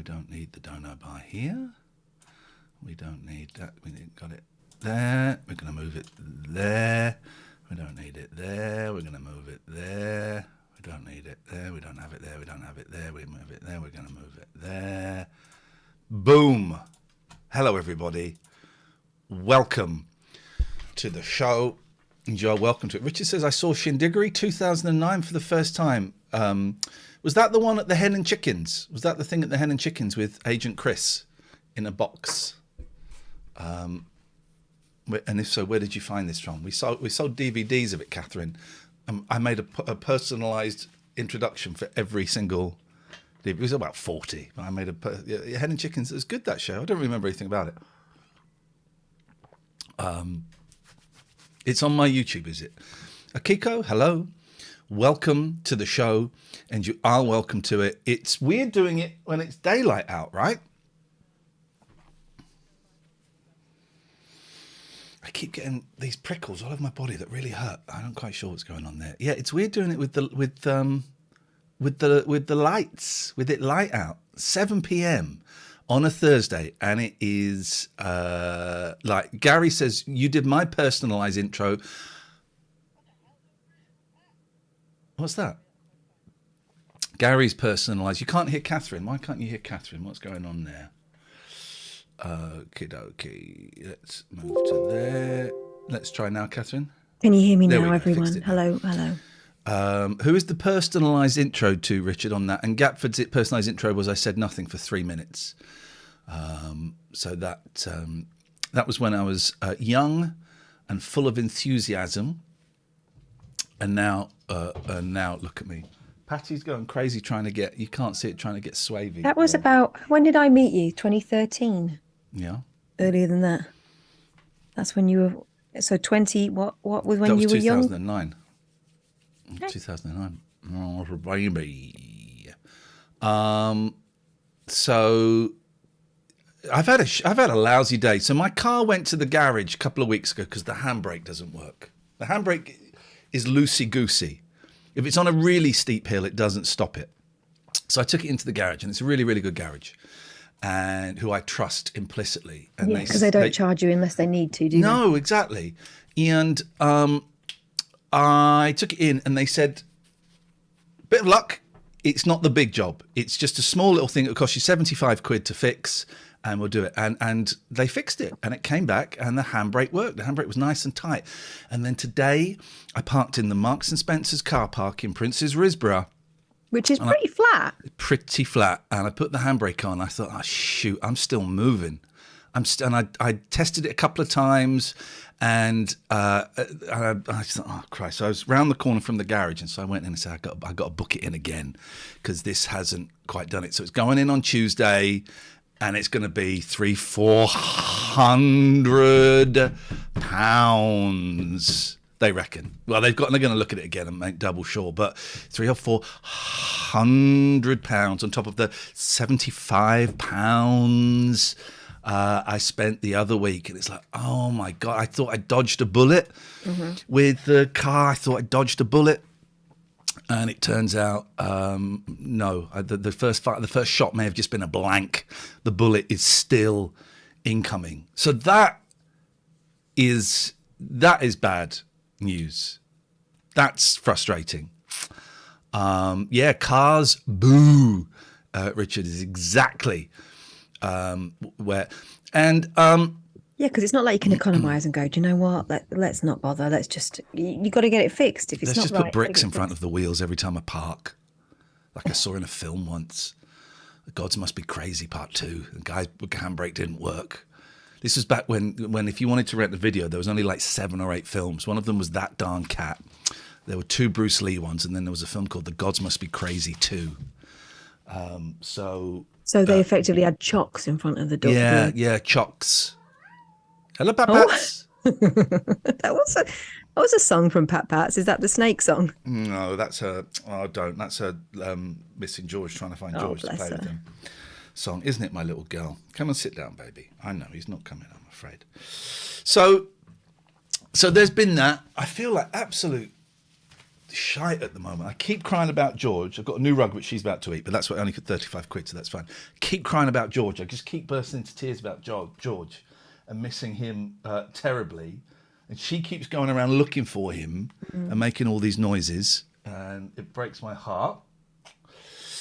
we don't need the dono bar here. We don't need that. We got it there. We're going to move it there. We don't need it there. We're going to move it there. We don't need it there. We don't have it there. We don't have it there. We move it there. We're going to move it there. Boom. Hello, everybody. Welcome to the show. And you're welcome to it. Richard says, I saw Shindiggery 2009 for the first time. Was that the one at the Hen and Chickens? Was that the thing at the Hen and Chickens with Agent Chris in a box? And if so, where did you find this from? We sold DVDs of it, Catherine. I made a personalised introduction for every single DVD. It was about 40. I made Hen and Chickens. It was good, that show. I don't remember anything about it. It's on my YouTube, is it? Akiko, hello. Welcome to the show, and you are welcome to it. It's weird doing it when it's daylight out, right? I keep getting these prickles all over my body that really hurt. I'm not quite sure what's going on there. Yeah, it's weird doing it with the lights, with it light out. 7 p.m. on a Thursday, and it is like Gary says, you did my personalised intro. What's that? Gary's personalised. You can't hear Catherine. Why can't you hear Catherine? What's going on there? Okie dokie. Let's move to there. Let's try now, Catherine. Can you hear me now, everyone? Hello, hello. Who is the personalised intro to, Richard, on that? And Gapford's personalised intro was I said nothing for 3 minutes. So that was when I was young and full of enthusiasm. And now look at me. Patty's going crazy trying to get, you can't see it, trying to get swavy. That was about, when did I meet you? 2013? Yeah. Earlier than that. That's when you were, so 20, what was when you were young? 2009. Okay. 2009. Oh, baby. So I've had a lousy day. So my car went to the garage a couple of weeks ago because the handbrake doesn't work. The handbrake is loosey-goosey. If it's on a really steep hill, it doesn't stop it. So I took it into the garage, and it's a really, really good garage, and who I trust implicitly. And because they don't charge you unless they need to, do they? No, exactly. And I took it in, and they said, bit of luck, it's not the big job. It's just a small little thing. It'll cost you 75 quid to fix, and we'll do it. And they fixed it, and it came back, and the handbrake worked. The handbrake was nice and tight. And then today, I parked in the Marks and Spencer's car park in Prince's Risborough. Which is pretty flat. Pretty flat. And I put the handbrake on. I thought, oh, shoot, I'm still moving. And I tested it a couple of times, and I thought, oh, Christ. So I was round the corner from the garage, and so I went in and said, I got to book it in again because this hasn't quite done it. So it's going in on Tuesday, and it's going to be £300-400, they reckon. Well, they're going to look at it again and make double sure, but £300 or £400 on top of the £75 I spent the other week. And it's like, oh my God, I thought I dodged a bullet with the car. I thought I dodged a bullet. And it turns out, no. The first shot may have just been a blank. The bullet is still incoming. So that is bad news. That's frustrating. Yeah, cars, boo. Richard is exactly where, and yeah, because it's not like you can economise and go, do you know what? Let's not bother. Let's just, you got to get it fixed. If it's let's not just right, put bricks in front of the wheels every time I park, like I saw in a film once. The Gods Must Be Crazy Part 2. The guy's handbrake didn't work. This was back when if you wanted to rent a video, there was only like 7 or 8 films. One of them was That Darn Cat. There were 2 Bruce Lee ones, and then there was a film called The Gods Must Be Crazy 2. So they effectively had chocks in front of the door. Yeah, chocks. Hello, Pat Pats. That was a song from Pat Pats. Is that the Snake song? No, that's a. Oh, don't. That's a Missing George, trying to find George to play with him song, isn't it, my little girl? Come and sit down, baby. I know he's not coming, I'm afraid. So there's been that. I feel like absolute shite at the moment. I keep crying about George. I've got a new rug which she's about to eat, but that's only for 35 quid, so that's fine. Keep crying about George. I just keep bursting into tears about George and missing him terribly. And she keeps going around looking for him and making all these noises, and it breaks my heart.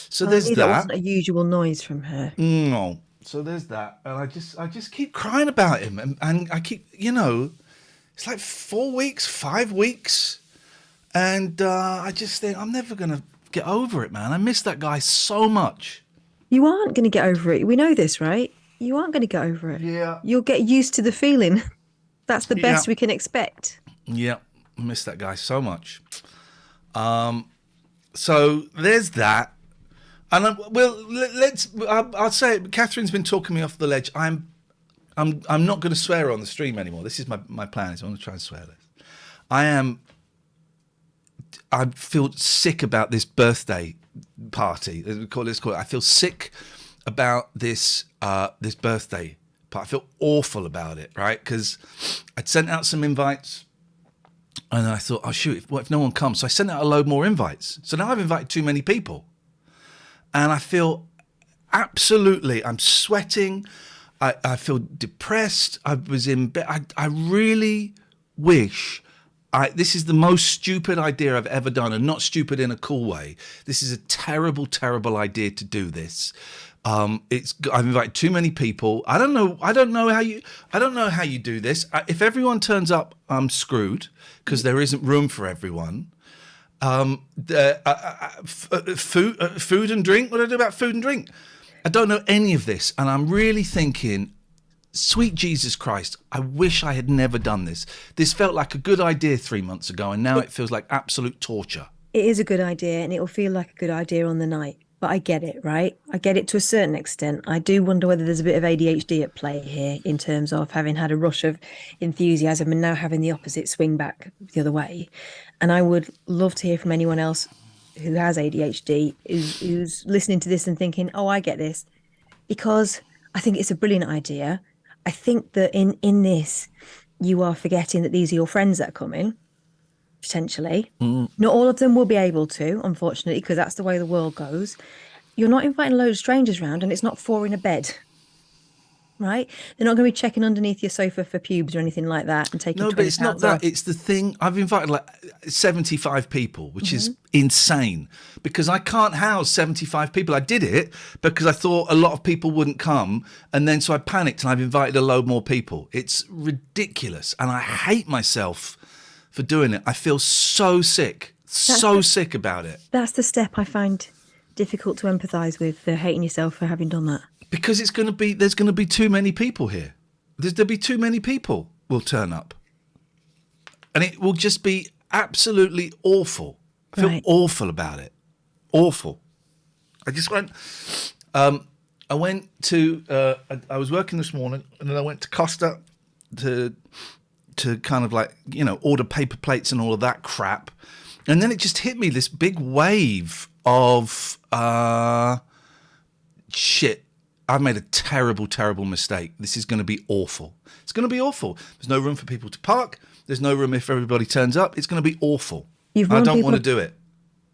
So there's that. That wasn't a usual noise from her. No. So there's that, and I just keep crying about him, and I keep, it's like 4 weeks, 5 weeks, and I just think I'm never gonna get over it, man. I miss that guy so much. You aren't going to get over it. We know this, right? You aren't going to get over it. Yeah. You'll get used to the feeling. That's the best we can expect. Yeah, I miss that guy so much. So there's that. And I'll say it. Catherine's been talking me off the ledge. I'm not going to swear on the stream anymore. This is my plan. Is I'm going to try and swear less. I feel sick about this birthday party. Let's call it. I feel sick about this birthday party. I feel awful about it, right? Because I'd sent out some invites. And then I thought, oh shoot, what if no one comes? So I sent out a load more invites. So now I've invited too many people. And I feel absolutely, I'm sweating. I feel depressed. I was in bed. I really wish, this is the most stupid idea I've ever done, and not stupid in a cool way. This is a terrible, terrible idea to do this. I've invited too many people. I don't know how you do this. If everyone turns up, I'm screwed because there isn't room for everyone. Food and drink. What do I do about food and drink? I don't know any of this, and I'm really thinking, sweet Jesus Christ, I wish I had never done this. This felt like a good idea 3 months ago, and now it feels like absolute torture. It is a good idea, and it will feel like a good idea on the night. But I get it, right? I get it to a certain extent. I do wonder whether there's a bit of ADHD at play here in terms of having had a rush of enthusiasm and now having the opposite swing back the other way. And I would love to hear from anyone else who has ADHD, who's listening to this and thinking, oh, I get this. Because I think it's a brilliant idea. I think that in this, you are forgetting that these are your friends that are coming. Potentially. Not all of them will be able to, unfortunately, because that's the way the world goes. You're not inviting a load of strangers around, and it's not 4 in a bed, right? They're not going to be checking underneath your sofa for pubes or anything like that and taking. No, but it's not that. Off. It's the thing. I've invited like 75 people, which is insane because I can't house 75 people. I did it because I thought a lot of people wouldn't come, and then so I panicked and I've invited a load more people. It's ridiculous, and I hate myself for doing it. I feel so sick, sick about it. That's the step I find difficult to empathise with, hating yourself for having done that. Because there's going to be too many people here. There'll be too many people will turn up. And it will just be absolutely awful. I feel awful about it. Awful. I just went, I was working this morning and then I went to Costa to kind of like, order paper plates and all of that crap. And then it just hit me, this big wave of shit. I've made a terrible, terrible mistake. This is going to be awful. It's going to be awful. There's no room for people to park. There's no room if everybody turns up. It's going to be awful. I don't want to do it.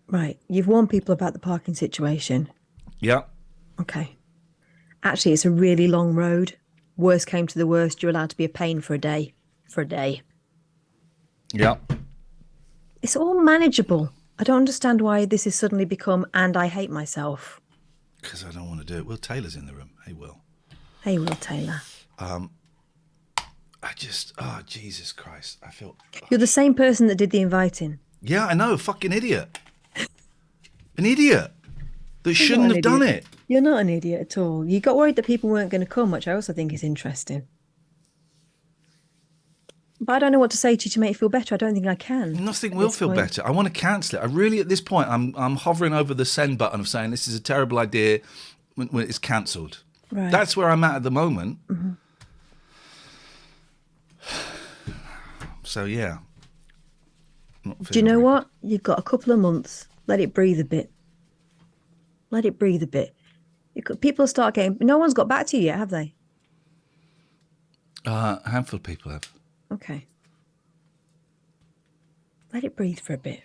Right. You've warned people about the parking situation. Yeah. Okay. Actually, it's a really long road. Worst came to the worst, you're allowed to be a pain for a day. Yeah. It's all manageable. I don't understand why this has suddenly become, and I hate myself. Because I don't want to do it. Will Taylor's in the room. Hey, Will. Hey, Will Taylor. Jesus Christ. I feel... You're the same person that did the inviting. Yeah, I know. Fucking idiot. An idiot. That shouldn't have done it. You're not an idiot at all. You got worried that people weren't going to come, which I also think is interesting. But I don't know what to say to you to make you feel better. I don't think I can. Nothing will feel better. I want to cancel it. I really, at this point, I'm hovering over the send button of saying this is a terrible idea when it's cancelled. Right. That's where I'm at the moment. Mm-hmm. So, yeah. Do you know what? You've got a couple of months. Let it breathe a bit. People start getting... No one's got back to you yet, have they? A handful of people have. Okay. Let it breathe for a bit.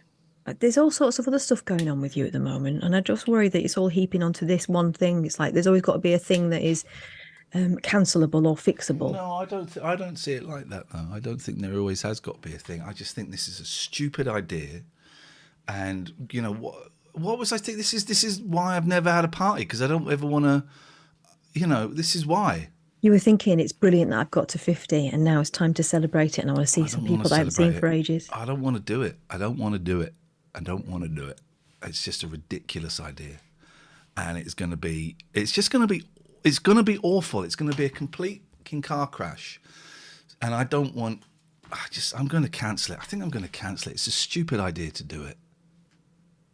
there's all sorts of other stuff going on with you at the moment, and I just worry that it's all heaping onto this one thing. It's like there's always got to be a thing that is cancelable or fixable. No, I don't. I don't see it like that though. I don't think there always has got to be a thing. I just think this is a stupid idea, and you know what? What was I think? This is why I've never had a party because I don't ever want to. You know, this is why. You were thinking it's brilliant that I've got to 50 and now it's time to celebrate it and I want to see I some don't want people to that I haven't seen celebrate for it. ages. I don't want to do it. I don't want to do it. I don't want to do it. It's just a ridiculous idea, and it's going to be. It's just going to be. It's going to be awful. It's going to be a complete fucking car crash, and I don't want. I'm going to cancel it. I think I'm going to cancel it. It's a stupid idea to do it.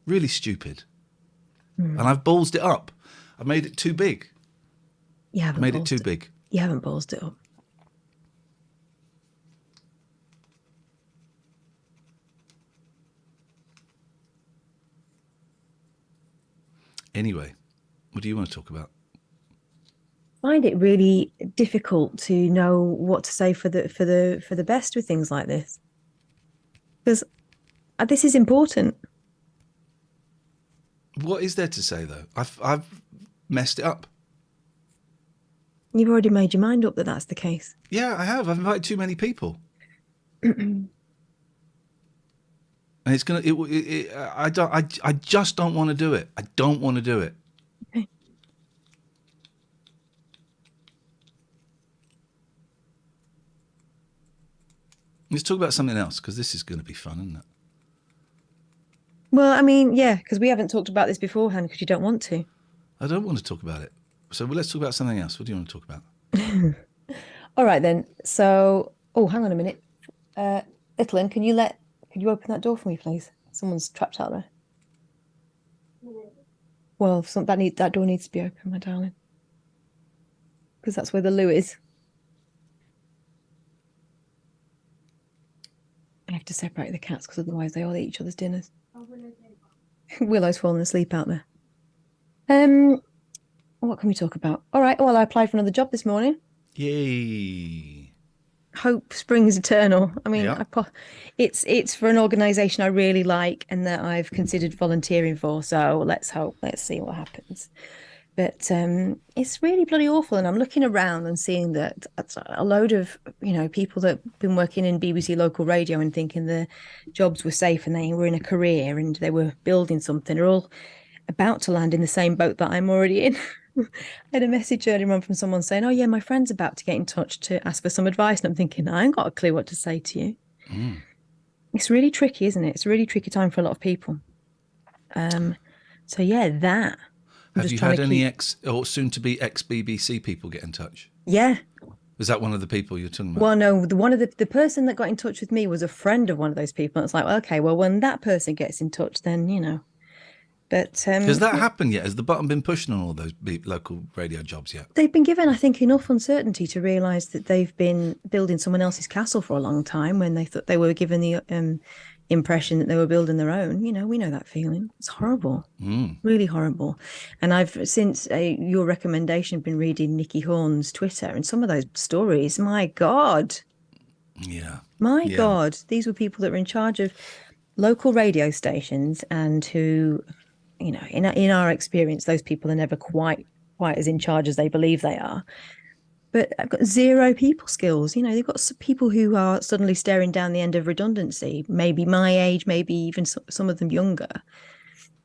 Really stupid. And I've ballsed it up. I've made it too big. You I've haven't made it ballsed too big. You haven't ballsed it up. Anyway, what do you want to talk about? I find it really difficult to know what to say for the best with things like this because this is important. What is there to say though? I've messed it up. You've already made your mind up that that's the case. Yeah, I have. I've invited too many people. And it's gonna. I don't. I just don't want to do it. I don't want to do it. Okay. Let's talk about something else because this is going to be fun, isn't it? Well, I mean, yeah, because we haven't talked about this beforehand because you don't want to. I don't want to talk about it. So let's talk about something else. What do you want to talk about? All right then. So, oh, hang on a minute. Itlin, can you open that door for me, please? Someone's trapped out there. Well, that door needs to be open, my darling, because that's where the loo is. I have to separate the cats because otherwise they all eat each other's dinners. Willow's fallen asleep out there. What can we talk about? All right. Well, I applied for another job this morning. Yay! Hope springs eternal. I mean, Yeah. it's for an organisation I really like and that I've considered volunteering for. So let's see what happens. But it's really bloody awful. And I'm looking around and seeing that a load of people that have been working in BBC local radio and thinking the jobs were safe and they were in a career and they were building something are all about to land in the same boat that I'm already in. I had a message earlier on from someone saying, oh, yeah, my friend's about to get in touch to ask for some advice. And I'm thinking, I ain't got a clue what to say to you. It's really tricky, isn't it? It's a really tricky time for a lot of people. So, yeah, that. Have you had any or soon-to-be ex-BBC people get in touch? Yeah. Was that one of the people you're talking about? Well, no, the person that got in touch with me was a friend of one of those people. And it's like, well, okay, well, when that person gets in touch, then. But has that happened yet? Has the button been pushed on all those local radio jobs yet? They've been given, I think, enough uncertainty to realise that they've been building someone else's castle for a long time when they thought they were given the impression that they were building their own. We know that feeling. It's horrible, really horrible. And I've, since your recommendation, been reading Nicky Horn's Twitter and some of those stories. My God. Yeah. My God. These were people that were in charge of local radio stations and who... in our experience, those people are never quite as in charge as they believe they are. But I've got zero people skills. They've got some people who are suddenly staring down the end of redundancy, maybe my age, maybe even some of them younger.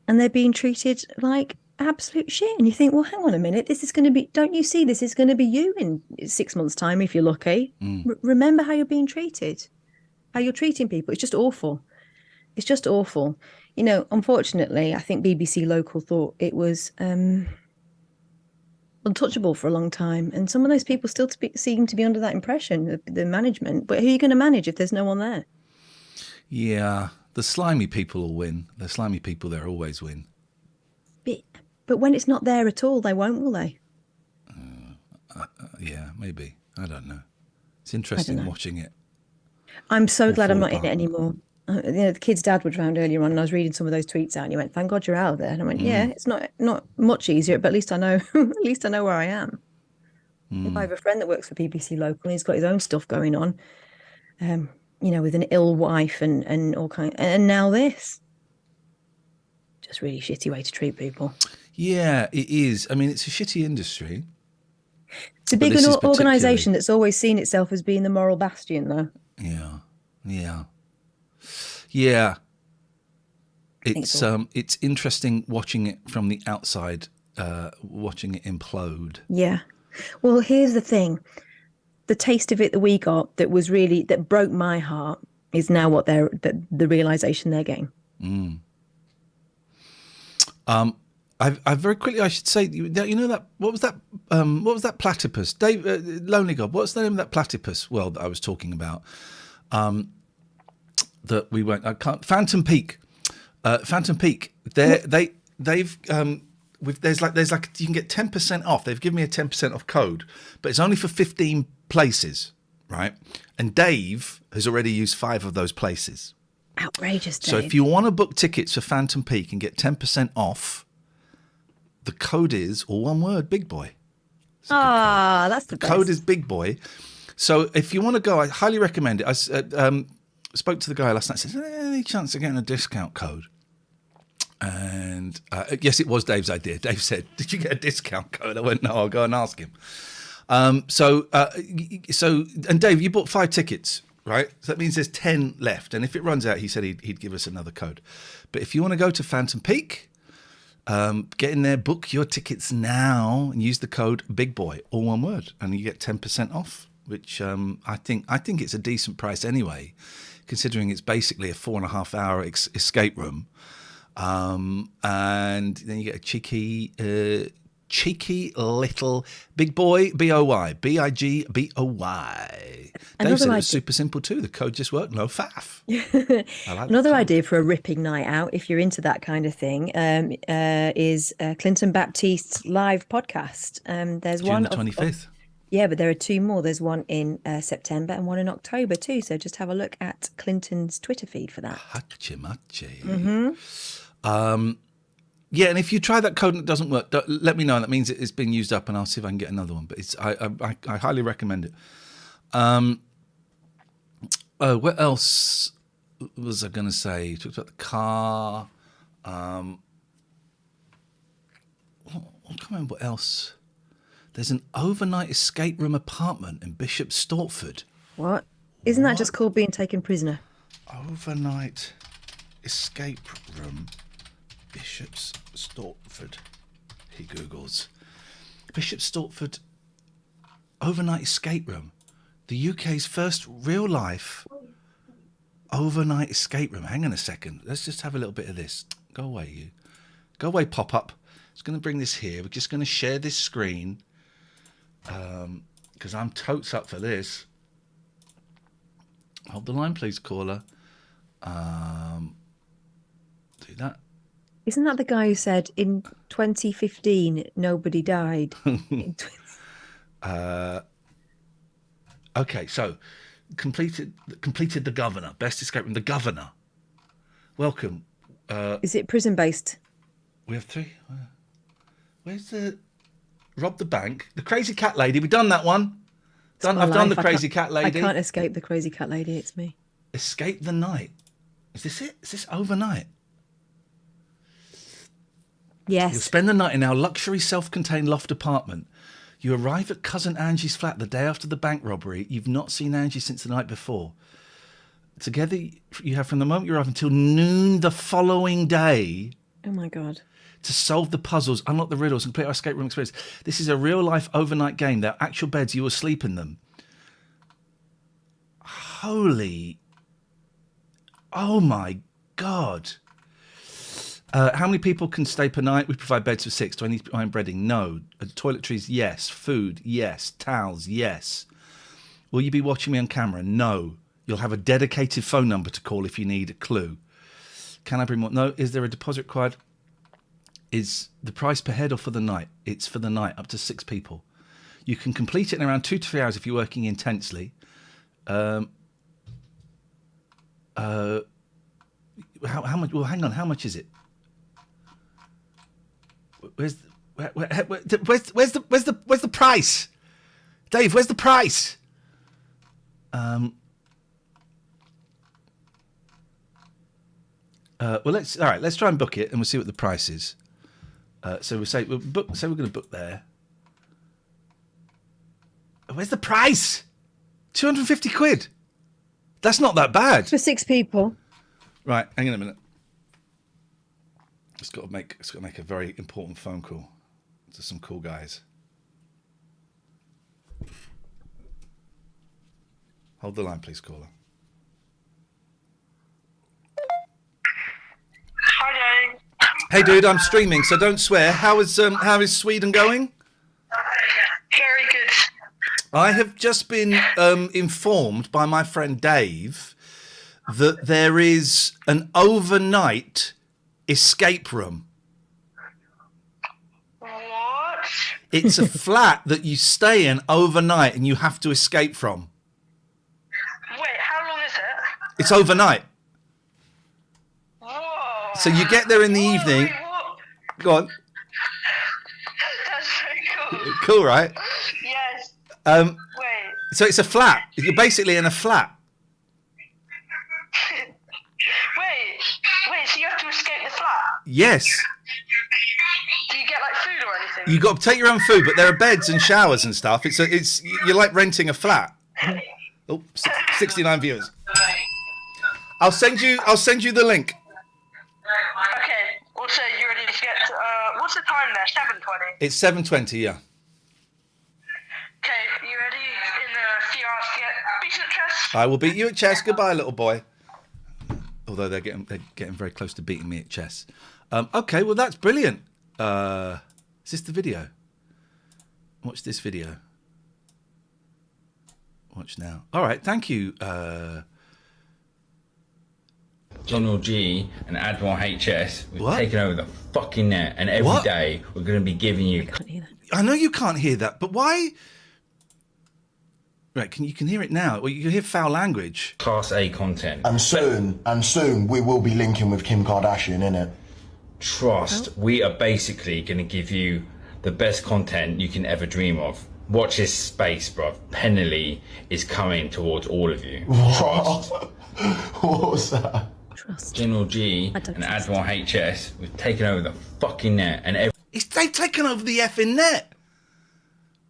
And they're being treated like absolute shit. And you think, well, hang on a minute, this is going to be, don't you see this is going to be you in 6 months' time if you're lucky? Remember how you're being treated, how you're treating people. It's just awful. It's just awful. Unfortunately, I think BBC Local thought it was untouchable for a long time. And some of those people still seem to be under that impression, the management. But who are you going to manage if there's no one there? Yeah, the slimy people will win. The slimy people there always win. But when it's not there at all, they won't, will they? Yeah, maybe. I don't know. It's interesting watching it. I'm so glad I'm not in it anymore. The kid's dad was around earlier on and I was reading some of those tweets out and he went, thank God you're out of there. And I went, yeah, it's not much easier, but at least I know where I am. I have a friend that works for BBC Local and he's got his own stuff going on, with an ill wife and all kind, and now this. just really shitty way to treat people. Yeah, it is. I mean, it's a shitty industry. It's a big organisation that's always seen itself as being the moral bastion, though. Yeah. It's interesting watching it from the outside, watching it implode. Yeah. Well, here's the thing. The taste of it that we got that broke my heart is now what the realization they're getting. I very quickly, I should say, you know that what was that platypus? Dave, Lonely God. What's the name of that platypus? Well, that I was talking about. That we won't. I can't. Phantom Peak. Phantom Peak. They've there's like you can get 10% off. They've given me a 10% off code, but it's only for 15 places, right? And Dave has already used 5 of those places. Outrageous, Dave. So if you want to book tickets for Phantom Peak and get 10% off, the code is all one word, Big Boy. That's the best. Code is Big Boy. So if you want to go, I highly recommend it. I spoke to the guy last night. I said, any chance of getting a discount code? And yes, it was Dave's idea. Dave said, did you get a discount code? I went, no, I'll go and ask him. And Dave, you bought 5 tickets, right? So that means there's 10 left. And if it runs out, he said he'd give us another code. But if you want to go to Phantom Peak, get in there, book your tickets now and use the code Big Boy, all one word, and you get 10% off, which I think it's a decent price anyway, considering it's basically a 4.5 hour escape room. And then you get a cheeky little Big Boy, B-O-Y, B-I-G-B-O-Y. Dave said it was super simple too. The code just worked, no faff. Another idea for a ripping night out, if you're into that kind of thing, is Clinton Baptiste's live podcast. There's June one the 25th. Yeah, but there are 2 more. There's one in September and one in October too. So just have a look at Clinton's Twitter feed for that. Hachi-machi. Yeah, and if you try that code and it doesn't work, let me know. That means it's been used up, and I'll see if I can get another one. But I highly recommend it. What else was I going to say? You talked about the car. I can't remember what else. There's an overnight escape room apartment in Bishop Stortford. What? Isn't that just called being taken prisoner? Overnight escape room, Bishop's Stortford. He Googles. Bishop Stortford overnight escape room. The UK's first real life overnight escape room. Hang on a second. Let's just have a little bit of this. Go away, you. Go away, pop up. It's going to bring this here. We're just going to share this screen. Because I'm totes up for this. Hold the line, please, caller. Do that. Isn't that the guy who said in 2015 nobody died? Okay, so completed the Governor. Best escape room. The Governor. Welcome. Is it prison based? We have 3. Where's the rob the bank? The Crazy Cat Lady. We've done that one. I've done the Crazy Cat Lady. I can't escape the Crazy Cat Lady. It's me. Escape the night. Is this it? Is this overnight? Yes. You'll spend the night in our luxury self-contained loft apartment. You arrive at cousin Angie's flat the day after the bank robbery. You've not seen Angie since the night before. Together, you have from the moment you arrive until noon the following day. Oh my God. To solve the puzzles, unlock the riddles, and complete our escape room experience. This is a real-life overnight game. There are actual beds. You will sleep in them. Holy... Oh, my God. How many people can stay per night? We provide beds for 6. Do I need iron breading? No. Toiletries? Yes. Food? Yes. Towels? Yes. Will you be watching me on camera? No. You'll have a dedicated phone number to call if you need a clue. Can I bring more? No. Is there a deposit required? Is the price per head or for the night? It's for the night, up to 6 people. You can complete it in around 2 to 3 hours if you're working intensely. How much? Well, hang on. How much is it? Where's the price? Dave, where's the price? Well, let's try and book it, and we'll see what the price is. So we're going to book there. Where's the price? 250 quid. That's not that bad. For 6 people. Right, hang on a minute. It's got to make a very important phone call to some cool guys. Hold the line, please, caller. Hi, Dave. Hey, dude, I'm streaming, so don't swear. How is Sweden going? Very good. I have just been informed by my friend Dave that there is an overnight escape room. What? It's a flat that you stay in overnight and you have to escape from. Wait, how long is it? It's overnight. Whoa. So you get there in the evening. Wait, what? Go on. That's so cool. Cool, right? Yes. Wait. Wait. So it's a flat. You're basically in a flat. Wait, so you have to escape the flat? Yes. Do you get like food or anything? You got to take your own food, but there are beds and showers and stuff. You're like renting a flat. Oh, 69 viewers. I'll send you the link. Okay. Also, you ready to get? What's the time there? 7:20. It's 7:20. Yeah. Okay, you ready? In a few hours to get beaten at chess. I will beat you at chess. Goodbye, little boy. Although they're getting very close to beating me at chess. Okay, well that's brilliant. Is this the video? Watch this video. Watch now. All right, thank you. General G and Admiral HS, we've What? taken over the fucking net, and every What? day we're going to be giving you. Can't hear that. I know you can't hear that, but why? Right, you can hear it now. Well, you can hear foul language. Class A content. And soon we will be linking with Kim Kardashian, innit? Trust, we are basically going to give you the best content you can ever dream of. Watch this space, bruv. Penally is coming towards all of you. Trust. What was that? Trust. General G I don't and trust. Admiral HS, we've taken over the fucking net, and They've taken over the effing net.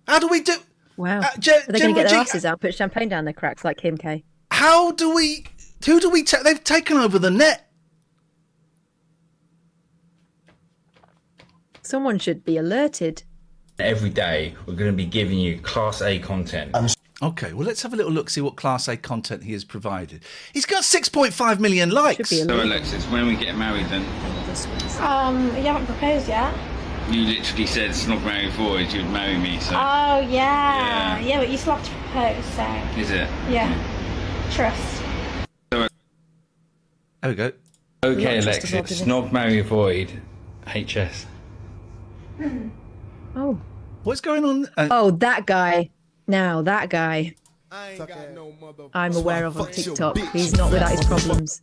How do we do? Wow. Are Are they going to General get their G, asses out, put champagne down their cracks like Kim K? Who do we they've taken over the net. Someone should be alerted. every day we're going to be giving you Class A content. Okay, well, let's have a little look, see what Class A content he has provided. He's got 6.5 million likes. Should be So alerted. Alexis, when are we getting married then? You haven't proposed yet. You literally said it's not marry void, you'd marry me, so Oh, yeah. Yeah. Yeah, but you still have to propose, so. is it? Yeah. Trust. There we go. Okay, Not just Alexis, about it. snog, marry, avoid, HS. Oh. What's going on? Oh, that guy. Now, that guy I ain't got no mother. I'm aware of on TikTok. He's not without his problems.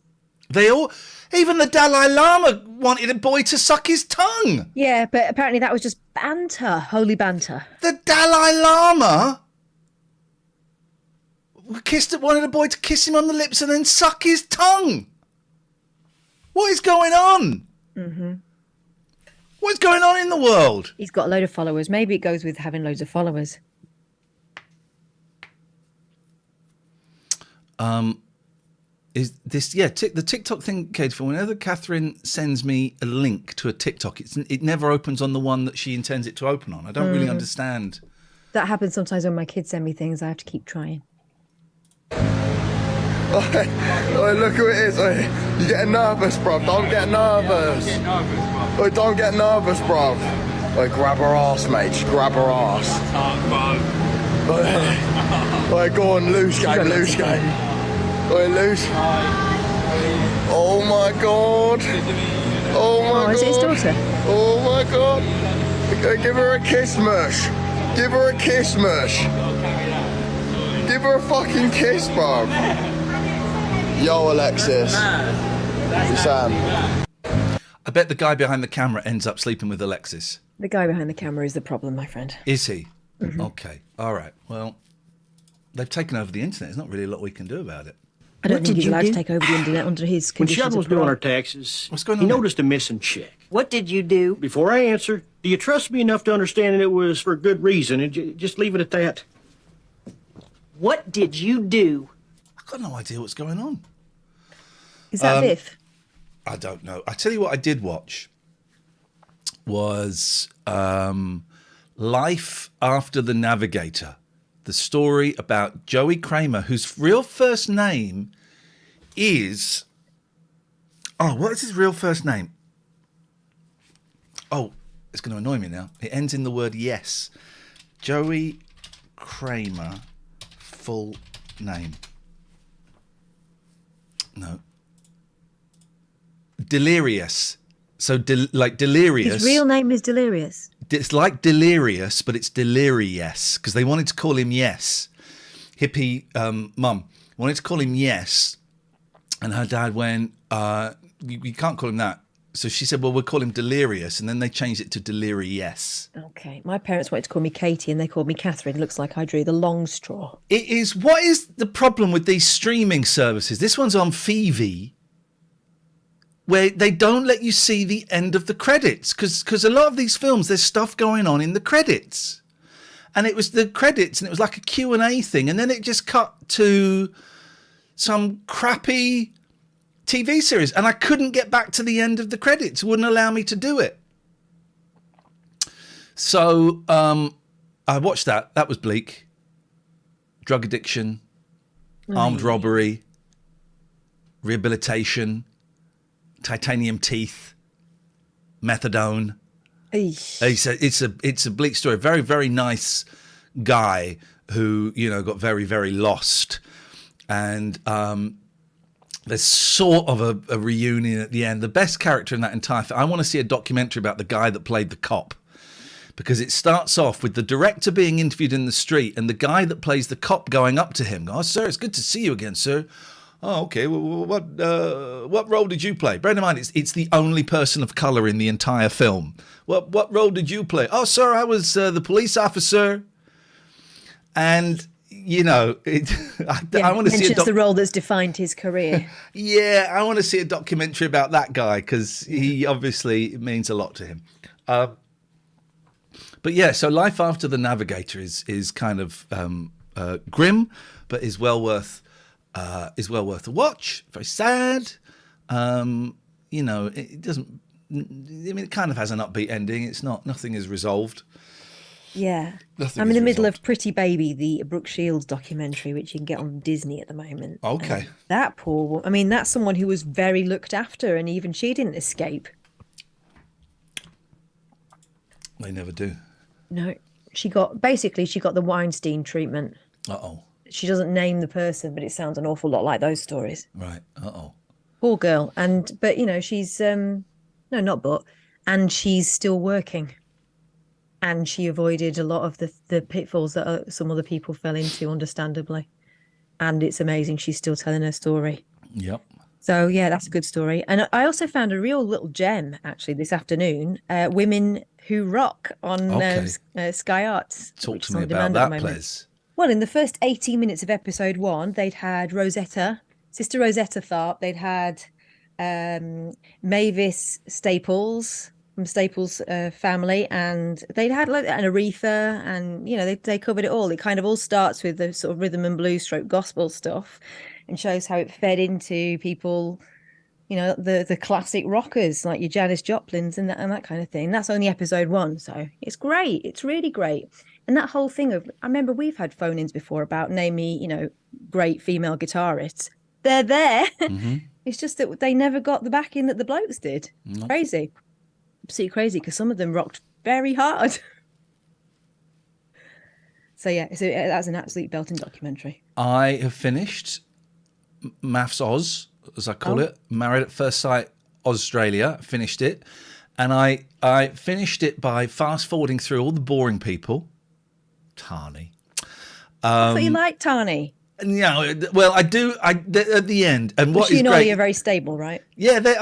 Even the Dalai Lama wanted a boy to suck his tongue. Yeah, but apparently that was just banter. Holy banter. The Dalai Lama wanted a boy to kiss him on the lips and then suck his tongue. What is going on? Mm-hmm. What's going on in the world? He's got a load of followers. Maybe it goes with having loads of followers. Is this the TikTok thing, Kate? For whenever Catherine sends me a link to a TikTok, it never opens on the one that she intends it to open on. I don't really understand. That happens sometimes when my kids send me things. I have to keep trying. Oh, look who it is. Oh, you getting nervous, bruv. Don't get nervous. Oh, don't get nervous, bruv. Oh, grab her ass, mate. Just grab her ass. Oh, go on, loose game, loose game. Oh, loose. Oh my god. Oh my Oh, is it his god. daughter? Oh my god. Okay, give her a kiss, mush. Give her a kiss, mush. Give her a fucking kiss, bruv. Yo, Alexis. Sam. I bet the guy behind the camera ends up sleeping with Alexis. The guy behind the camera is the problem, my friend. Is he? Okay. All right. Well, they've taken over the internet. There's not really a lot we can do about it. I don't What think did he's you allowed do? to take over the internet under his When conditions Sheldon was of doing parole. her taxes, What's going he on there? noticed a missing check. What did you do? Before I answer, do you trust me enough to understand that it was for good reason and just leave it at that? What did you do? I've got no idea what's going on. Is that Biff? I don't know. I tell you what I did watch was Life After the Navigator, the story about Joey Kramer, whose real first name is... Oh, what is his real first name? Oh, it's going to annoy me now. It ends in the word yes. Joey Kramer, full name. No. Delirious. So, like delirious. His real name is Delirious. It's like delirious, but it's delirious because they wanted to call him Yes. Hippie mum wanted to call him Yes, and her dad went, you can't call him that. So she said, well, we'll call him Delirious, and then they changed it to Delirious. Okay. My parents wanted to call me Katie and they called me Catherine. Looks like I drew the long straw. It is. What is the problem with these streaming services? This one's on Phoebe, where they don't let you see the end of the credits because a lot of these films, there's stuff going on in the credits. And it was the credits and it was like a Q&A thing. And then it just cut to some crappy TV series. And I couldn't get back to the end of the credits. It wouldn't allow me to do it. So I watched that. That was bleak. Drug addiction, armed robbery, rehabilitation, titanium teeth, methadone. It's a bleak story. Very, very nice guy who, got very, very lost. And there's sort of a reunion at the end. The best character in that entire thing. I want to see a documentary about the guy that played the cop. Because it starts off with the director being interviewed in the street and the guy that plays the cop going up to him. Oh, sir, it's good to see you again, sir. Oh, okay. Well, what role did you play? Bear in mind, it's the only person of colour in the entire film. What role did you play? Oh, sir, I was the police officer. And, I want to see the role that's defined his career. Yeah, I want to see a documentary about that guy because he obviously means a lot to him. But yeah, so Life After the Navigator is kind of grim, but is well worth a watch. Very sad. It doesn't. I mean, it kind of has an upbeat ending. It's not. Nothing is resolved. Yeah, Nothing I'm in is the middle resolved. of Pretty Baby, the Brooke Shields documentary, which you can get on Disney at the moment. Okay. That poor. I mean, that's someone who was very looked after, and even she didn't escape. They never do. No, she got the Weinstein treatment. Uh-oh. She doesn't name the person, but it sounds an awful lot like those stories. Right. Uh-oh. Poor girl. But she's and she's still working. And she avoided a lot of the pitfalls that some other people fell into, understandably. And it's amazing she's still telling her story. Yep. So yeah, that's a good story. And I also found a real little gem actually this afternoon. Women Who Rock on Sky Arts. Talk to me about that, please. Well, in the first 18 minutes of episode 1, they'd had Sister Rosetta Tharpe. They'd had Mavis Staples from Staples family, and they'd had and Aretha, and they covered it all. It kind of all starts with the sort of rhythm and blues stroke gospel stuff, and shows how it fed into people, the classic rockers like your Janis Joplins and that kind of thing. That's only episode 1, so it's great. It's really great. And that whole thing of, I remember we've had phone-ins before about name me, great female guitarists. They're there. Mm-hmm. It's just that they never got the backing that the blokes did. No. Crazy. Absolutely crazy, because some of them rocked very hard. So yeah, that's an absolute belting documentary. I have finished Maths Oz, as I call it, Married at First Sight Australia. Finished it. And I finished it by fast-forwarding through all the boring people. Tani. I thought you liked Tani. Well, I do. At the end, and what she is and great? Ollie are very stable, right? Yeah, they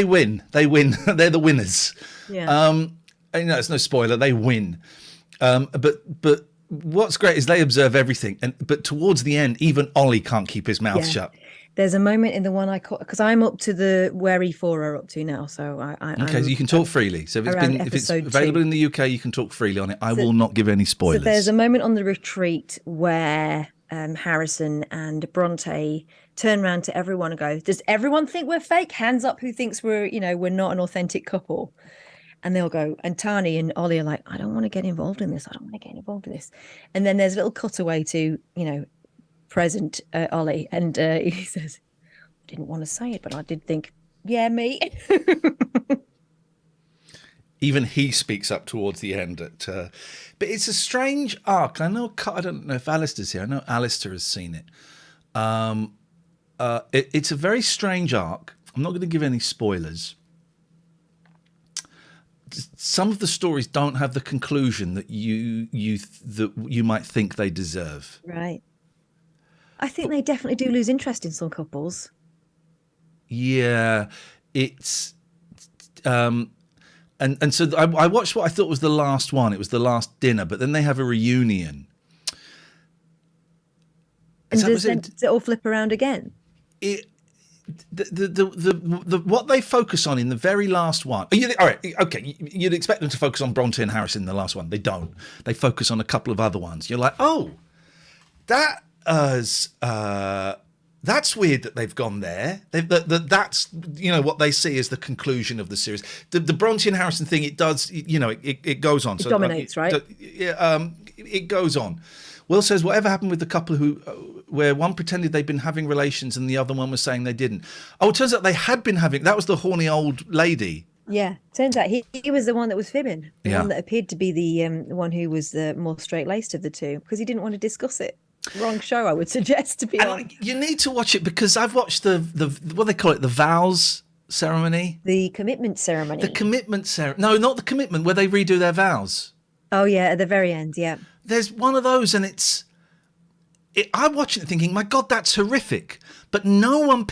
win. They win. They're the winners. Yeah. It's no spoiler. They win. But what's great is they observe everything, but towards the end, even Ollie can't keep his mouth shut. There's a moment in the one I caught because I'm up to where E4 are up to now, so Okay, so you can talk freely. So if it's available in the UK, you can talk freely on it. I will not give any spoilers. So there's a moment on the retreat where Harrison and Bronte turn around to everyone and go, "Does everyone think we're fake? Hands up who thinks we're not an authentic couple." And they'll go, and Tani and Ollie are like, "I don't want to get involved in this. I don't want to get involved in this." And then there's a little cutaway to, present Ollie, and he says, "I didn't want to say it, but I did think, yeah, me." Even he speaks up towards the end. But it's a strange arc. I don't know if Alistair's here. I know Alistair has seen it. It's a very strange arc. I'm not going to give any spoilers. Some of the stories don't have the conclusion that you might think they deserve. Right. I think they definitely do lose interest in some couples. Yeah, it's and so I watched what I thought was the last one. It was the last dinner, but then they have a reunion. And does it all flip around again? The what they focus on in the very last one. All right, okay, you'd expect them to focus on Bronte and Harrison in the last one. They don't. They focus on a couple of other ones. You're like, oh, that's weird that they've gone there. That's what they see as the conclusion of the series. The Bronte and Harrison thing, it does, it goes on. It dominates, right? It goes on. Will says, whatever happened with the couple where one pretended they'd been having relations and the other one was saying they didn't? Oh, it turns out they had been having. That was the horny old lady. Yeah, turns out he was the one that was fibbing. The one that appeared to be the one who was the more straight-laced of the two, because he didn't want to discuss it. Wrong show, I would suggest, to be honest. You need to watch it because I've watched the what they call it, the vows ceremony. The commitment ceremony. The commitment ceremony. No, not the commitment, where they redo their vows. Oh, yeah, at the very end, yeah. There's one of those, and I'm watching it thinking, my God, that's horrific. But no one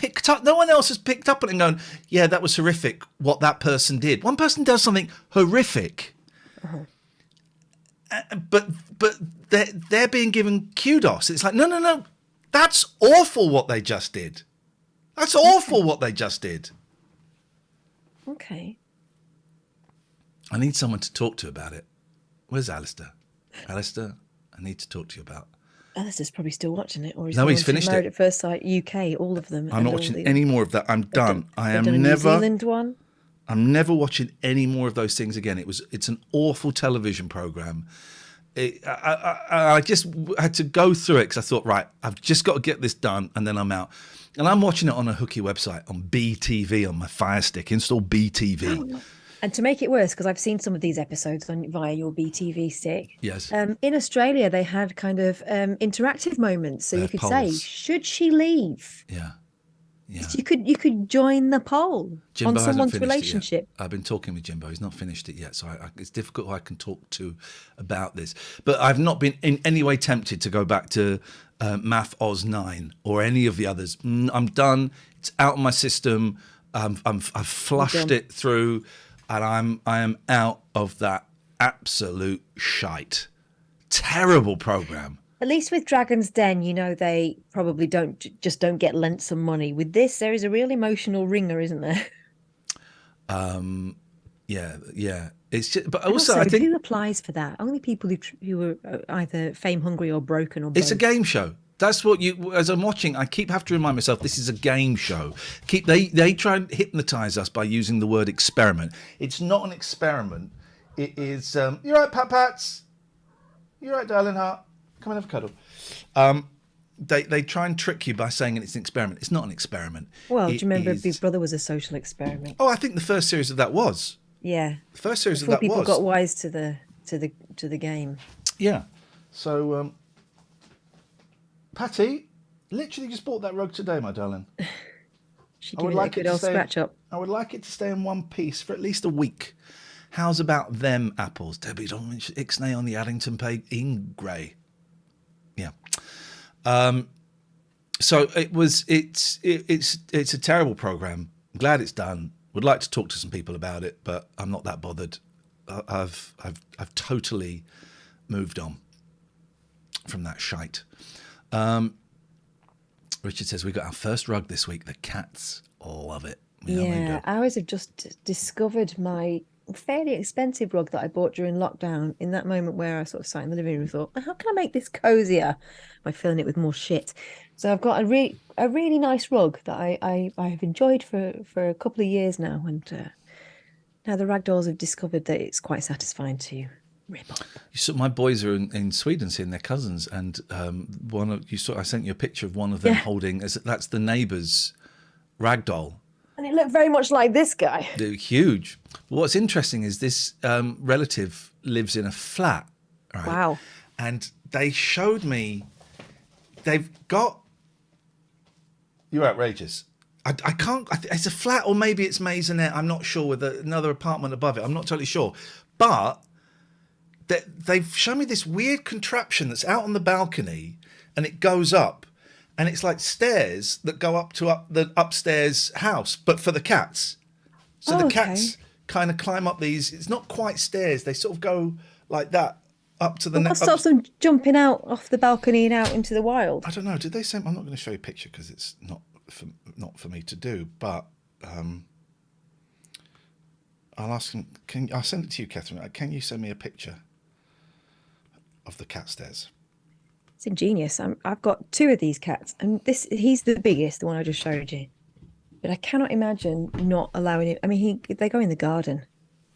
else has picked up on it and gone, yeah, that was horrific, what that person did. One person does something horrific. Uh-huh. But they're being given kudos. It's like, no, that's awful what they just did. That's awful what they just did. Okay. I need someone to talk to about it. Where's Alistair? Alistair, I need to talk to you about. Alistair's probably still watching it, or he's finished Married it. at First Sight UK, all of them. I'm not watching any more of that. I'm done. I am never. New Zealand one. I'm never watching any more of those things again. It's an awful television program. I just had to go through it because I thought, right, I've just got to get this done and then I'm out. And I'm watching it on a hooky website on BTV on my Fire Stick. Install BTV. And to make it worse, because I've seen some of these episodes via your BTV stick. Yes. In Australia, they had kind of interactive moments, so you could say, "Should she leave?" Yeah. Yeah. You could join the poll Jimbo on someone's hasn't relationship. It yet. I've been talking with Jimbo. He's not finished it yet, so it's difficult who I can talk to about this. But I've not been in any way tempted to go back to Math Oz 9 or any of the others. I'm done. It's out of my system. I've flushed it through, and I am out of that absolute shite. Terrible program. At least with Dragon's Den, they probably don't get lent some money. With this, there is a real emotional ringer, isn't there? Yeah. It's just, but also I think who applies for that? Only people who are either fame hungry or broken or both. It's a game show. That's what as I'm watching, I have to remind myself this is a game show. They try and hypnotize us by using the word experiment. It's not an experiment. It is. You're right, Pats. You're right, darling heart. Come and have a cuddle. They try and trick you by saying it's an experiment. It's not an experiment. Well, do you remember Big Brother was a social experiment? Oh, I think the first series of that was. Yeah. The first series Before of that people was. got wise to the game. Yeah. So, Patty, literally just bought that rug today, my darling. She gave it a good old scratch up. I would like it to stay in one piece for at least a week. How's about them apples? Debbie, don't ixnay on the Addington peg in grey. Yeah. So it's a terrible program. I'm glad it's done. Would like to talk to some people about it, but I'm not that bothered. I've totally moved on. from that shite. Richard says, we got our first rug this week. The cats love it. Yeah, ours have just discovered my fairly expensive rug that I bought during lockdown. In that moment where I sort of sat in the living room and thought, how can I make this cozier by filling it with more shit? So I've got a really nice rug that I've enjoyed for a couple of years now, and now the ragdolls have discovered that it's quite satisfying to rip up. So my boys are in Sweden seeing their cousins, and I sent you a picture of one of them holding. That's the neighbour's ragdoll. And it looked very much like this guy. They're huge. What's interesting is this relative lives in a flat. Right? Wow. And they showed me, they've got... You're outrageous. I can't... It's a flat, or maybe it's maisonette. I'm not sure, with another apartment above it. I'm not totally sure. But they've shown me this weird contraption that's out on the balcony, and it goes up. And it's like stairs that go up to the upstairs house, but for the cats. So the cats kind of climb up these. It's not quite stairs. They sort of go like that up to the next. What stops them jumping out off the balcony and out into the wild? I don't know. Did they say? I'm not going to show you a picture because it's not for me to do. But I'll ask them. I'll send it to you, Catherine. Can you send me a picture of the cat stairs? It's ingenious. I've got 2 of these cats, and he's the biggest, the one I just showed you. But I cannot imagine not allowing it. I mean, they go in the garden.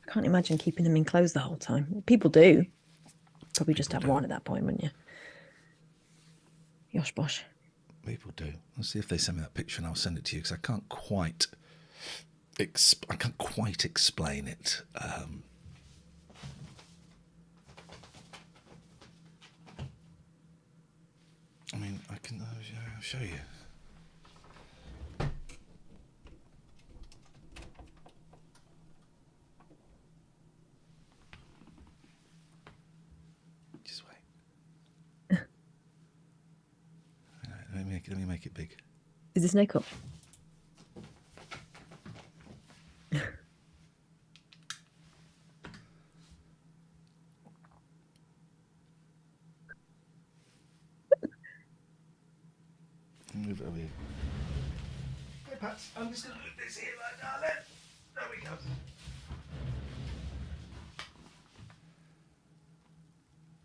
I can't imagine keeping them enclosed the whole time. People do. Probably just have one at that point, wouldn't you? Yosh bosh. People do. Let's see if they send me that picture, and I'll send it to you because I can't quite explain it. I mean, I can I'll show you. Just wait. Let me make it big. Is this makeup? Move it over here. Hey, Pats, I'm just going to move this here, like, darling. There we go.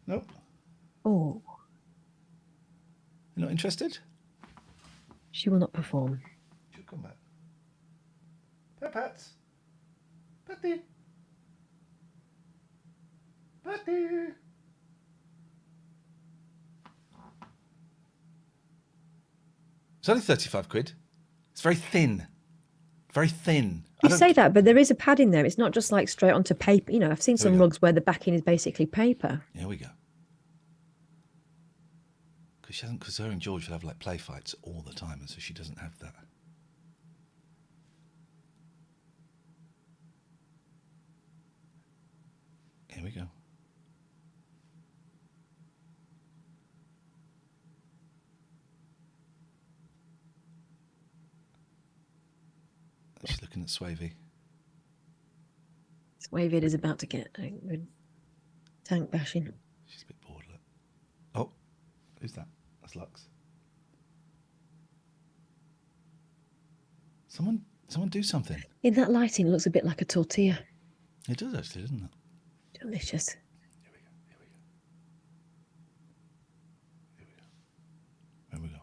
Nope. Oh. You're not interested? She will not perform. She'll come back. Hey, Pats. Patty. Patty. It's only 35 quid. It's very thin. Very thin. You say that, but there is a padding there. It's not just like straight onto paper. You know, I've seen some rugs where the backing is basically paper. Here we go. Because her and George would have like play fights all the time, and so she doesn't have that. Here we go. She's looking at Swavey. Swavey is about to get tank bashing. She's a bit bored. Look. Oh, who's that? That's Lux. Someone do something. In that lighting, it looks a bit like a tortilla. It does actually, doesn't it? Delicious. Here we go. There we go.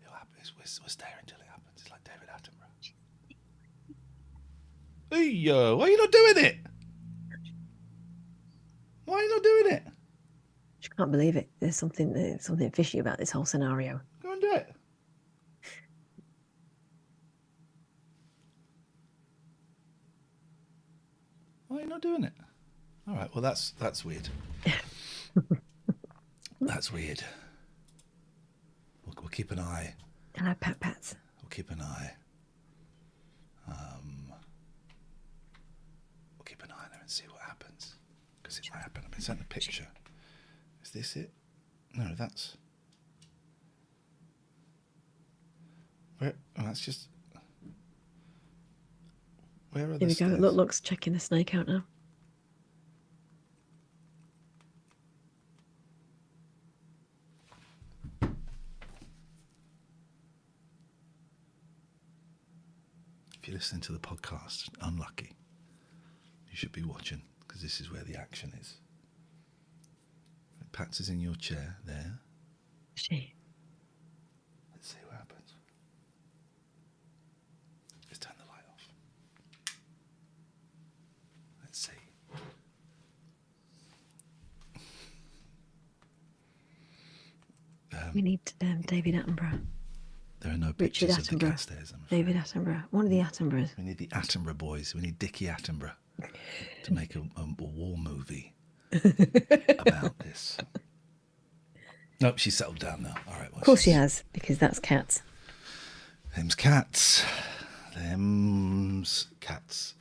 It'll happen. We're staring until it happens. It's like David Attenborough. Hey, why are you not doing it? Why are you not doing it? She can't believe it. There's something fishy about this whole scenario. Go and do it. Why are you not doing it? All right. Well, that's weird. That's weird. We'll keep an eye. Hello, pats. We'll keep an eye. We'll keep an eye on her and see what happens. Because it might happen. I've been sent a picture. Is this it? No, that's... Where? Oh, that's just... Where are Here the we stairs? go. Look's checking the snake out now. If you're listening to the podcast, unlucky. You should be watching, because this is where the action is. Pats is in your chair there. She. Let's see what happens. Let's turn the light off. Let's see. We need David Attenborough. There are no Richard pictures of the Attenborough. cat stairs, I'm afraid. David Attenborough. One of the Attenboroughs. We need the Attenborough boys. We need Dickie Attenborough to make a war movie about this. Nope, she's settled down now. All right. Well, Of course she has, because that's cats. Them's cats. Them's cats.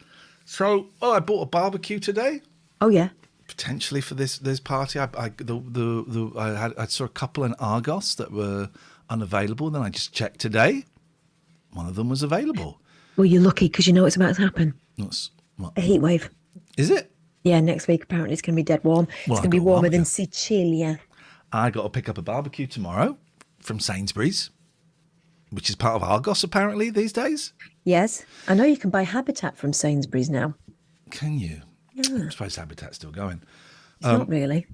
So, I bought a barbecue today. Oh, yeah. Potentially for this party. I saw a couple in Argos that were unavailable. Then I just checked today. One of them was available. Well, you're lucky because you know what's about to happen. What? A heat wave. Is it? Yeah, next week apparently it's going to be dead warm. Well, It's going to be I've got warmer one, than yeah. Sicilia. I got to pick up a barbecue tomorrow from Sainsbury's, which is part of Argos apparently these days. Yes. I know you can buy Habitat from Sainsbury's now. Can you? Yeah. I'm surprised Habitat's still going. It's not really.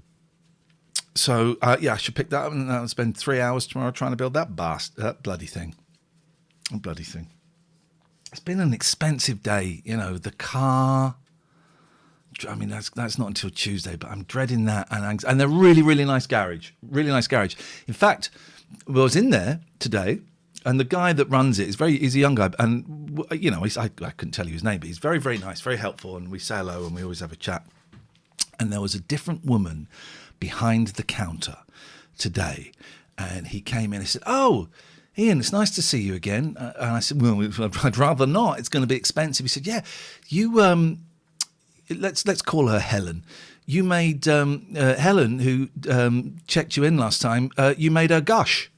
So, I should pick that up and I'll spend 3 hours tomorrow trying to build that bloody thing. Bloody thing. It's been an expensive day, the car. I mean, that's not until Tuesday, but I'm dreading that. And they're really, really nice garage. Really nice garage. In fact, I was in there today, and the guy that runs it he's a young guy. And, I couldn't tell you his name, but he's very, very nice, very helpful. And we say hello and we always have a chat. And there was a different woman behind the counter today. And he came in and said, "Oh, Iain, it's nice to see you again." And I said, "Well, I'd rather not. It's going to be expensive." He said, "Yeah, you, let's call her Helen. You made Helen, who checked you in last time, you made her gush."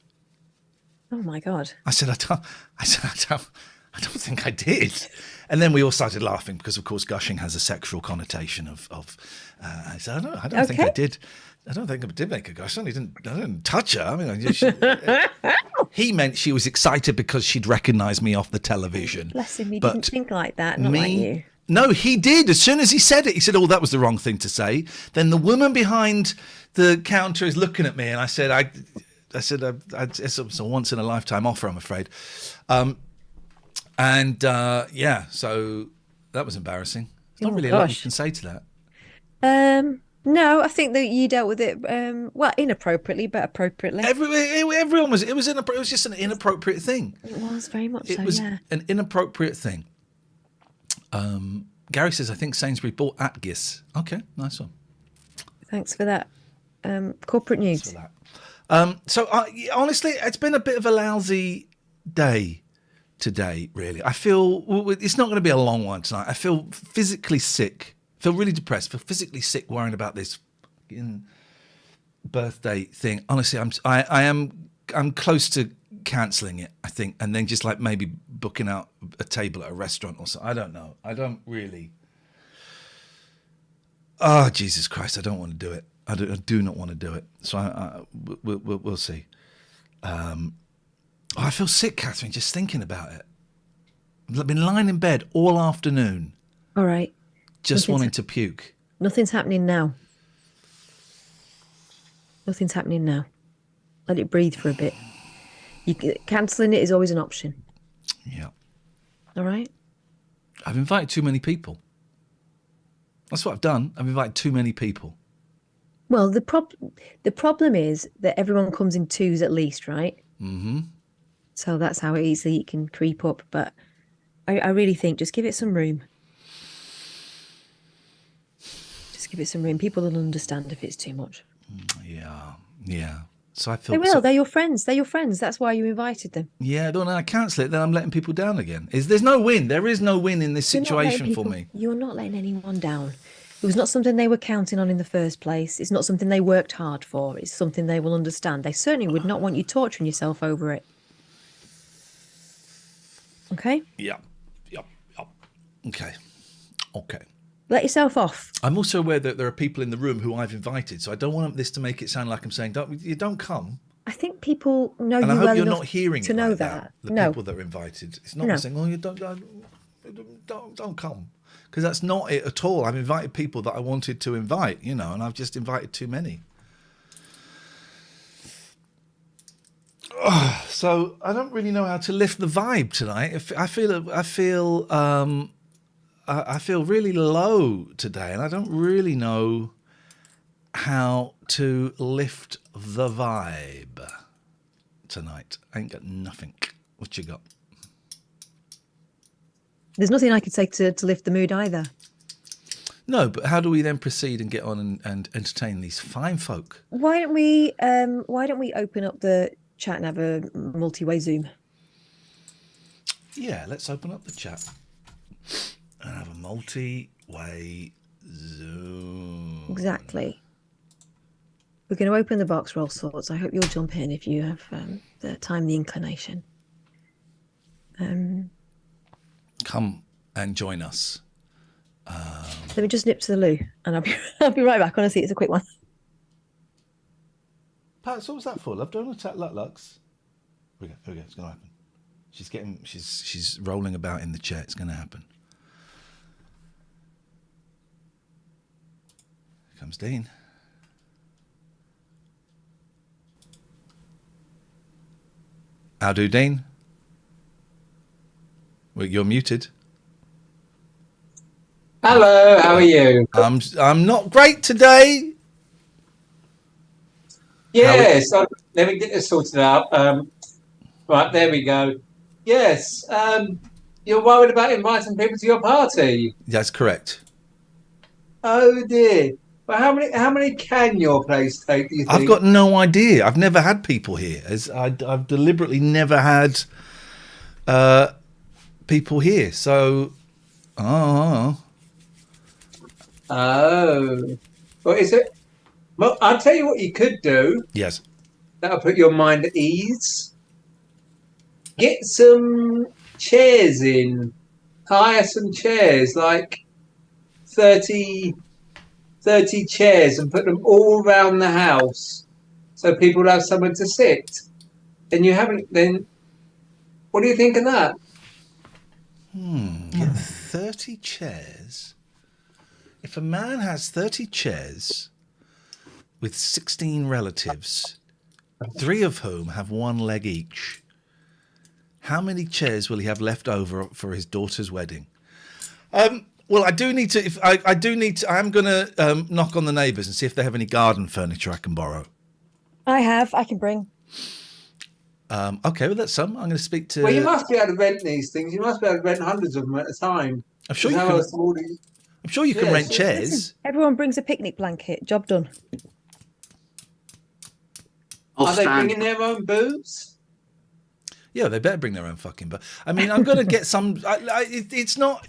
Oh, my God. I said, I don't think I did. And then we all started laughing because, of course, gushing has a sexual connotation of I said, I don't think I did. I don't think I did make a gush. I didn't touch her. I mean, he meant she was excited because she'd recognised me off the television. Bless him, he But didn't think like that, not like you. No, he did. As soon as he said it, he said, "Oh, that was the wrong thing to say." Then the woman behind the counter is looking at me, and I said, it's a once in a lifetime offer, I'm afraid. So that was embarrassing. There's not really a lot you can say to that. No, I think that you dealt with it inappropriately, but appropriately. Everyone was. It was just an inappropriate thing. It was very much It so. was Yeah. an inappropriate thing. Gary says, "I think Sainsbury bought Atgis." Okay, nice one. Thanks for that. Corporate news. Thanks for that. Honestly, it's been a bit of a lousy day today, really. I feel it's not going to be a long one tonight. I feel physically sick. I feel really depressed. I feel physically sick worrying about this fucking birthday thing. Honestly, I'm close to cancelling it, I think, and then just like maybe booking out a table at a restaurant or something. I don't know. I don't really. Oh, Jesus Christ, I don't want to do it. I do not want to do it. So we'll see. I feel sick, Catherine, just thinking about it. I've been lying in bed all afternoon. All right. Just wanting to puke. Nothing's happening now. Nothing's happening now. Let it breathe for a bit. Cancelling it is always an option. Yeah. All right? I've invited too many people. That's what I've done. I've invited too many people. Well, the problem is that everyone comes in twos at least, right? Mm-hmm. So that's how easily it can creep up. But I really think just give it some room. Just give it some room. People will understand if it's too much. Yeah. So I feel They will. They're your friends. That's why you invited them. Yeah, when I cancel it, then I'm letting people down again. There's no win. There is no win in this situation for me. You're not letting anyone down. It was not something they were counting on in the first place. It's not something they worked hard for. It's something they will understand. They certainly would not want you torturing yourself over it. Okay? Yeah. Okay. Let yourself off. I'm also aware that there are people in the room who I've invited, so I don't want this to make it sound like I'm saying, don't come. I think people know And you I hope well you're enough not hearing to it know like that. The No. people that are invited. It's not No. me saying, oh, you don't come. Because that's not it at all. I've invited people that I wanted to invite, and I've just invited too many. So I don't really know how to lift the vibe tonight. I feel really low today, and I don't really know how to lift the vibe tonight. I ain't got nothing. What you got? There's nothing I could say to lift the mood either. No, but how do we then proceed and get on and entertain these fine folk? Why don't we open up the chat and have a multi-way Zoom? Yeah, let's open up the chat and have a multi-way Zoom. Exactly. We're going to open the box for all sorts. I hope you'll jump in if you have the time, the inclination. Come and join us. Let me just nip to the loo, and I'll be right back. Honestly, it's a quick one. Pat, what was that for, love? Don't attack Lux. Here we go. It's going to happen. She's rolling about in the chair. It's going to happen. Here comes Dean. How do, Dean? Well, you're muted. Hello, how are you? I'm not great today. Yes, let me get this sorted out. Right, there we go. Yes, you're worried about inviting people to your party. That's correct. Oh dear. Well, how many can your place take, do you think? I've got no idea. I've never had people here. I've deliberately never had people here. So, Oh. Well, is it? Well, I'll tell you what you could do. Yes. That'll put your mind at ease. Get some chairs in. Hire some chairs, like 30 chairs, and put them all around the house so people have somewhere to sit. Then what do you think of that? Get 30 chairs. If a man has 30 chairs with 16 relatives, 3 of whom have 1 leg each, how many chairs will he have left over for his daughter's wedding? Well, I am going to knock on the neighbours and see if they have any garden furniture I can borrow. I can bring. Okay, well, that's some. I'm going to speak to... Well, you must be able to rent these things. You must be able to rent hundreds of them at a time. I'm sure you can rent chairs. Listen, everyone brings a picnic blanket. Job done. Are they bringing their own booze? Yeah, they better bring their own fucking. But I mean, I'm going to get some. It's not.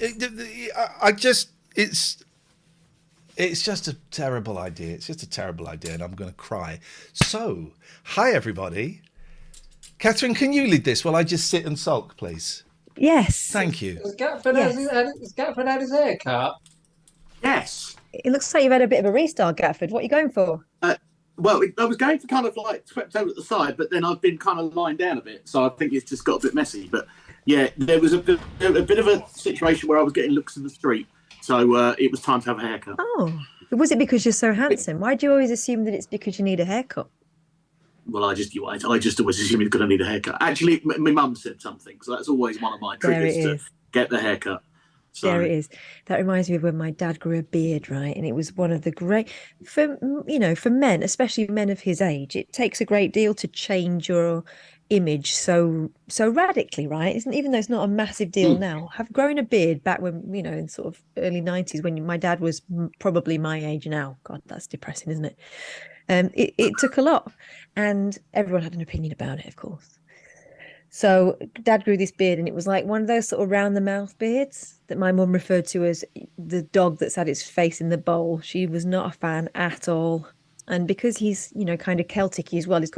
It's just a terrible idea. It's just a terrible idea, and I'm going to cry. So, hi everybody. Catherine, can you lead this while I just sit and sulk, please? Yes. Thank you. Has Gatford had his hair cut? Yes. It looks like you've had a bit of a restart, Gatford. What are you going for? Well, I was going for kind of like swept over at the side, but then I've been kind of lying down a bit, so I think it's just got a bit messy. But yeah, there was a bit of a situation where I was getting looks in the street, so it was time to have a haircut. Oh, was it because you're so handsome? Why do you always assume that it's because you need a haircut? Well, I just always assume he's going to need a haircut. Actually, my mum said something, so that's always one of my triggers to get the haircut. So. There it is. That reminds me of when my dad grew a beard, right? And it was one of the great, for men, especially men of his age, it takes a great deal to change your image so radically, right? Even though it's not a massive deal now. Have grown a beard back when, in sort of early 90s, when my dad was probably my age now. God, that's depressing, isn't it? It took a lot, and everyone had an opinion about it, of course. So Dad grew this beard, and it was like one of those sort of round the mouth beards that my mum referred to as the dog that's had its face in the bowl. She was not a fan at all. And because he's, kind of Celtic as well, he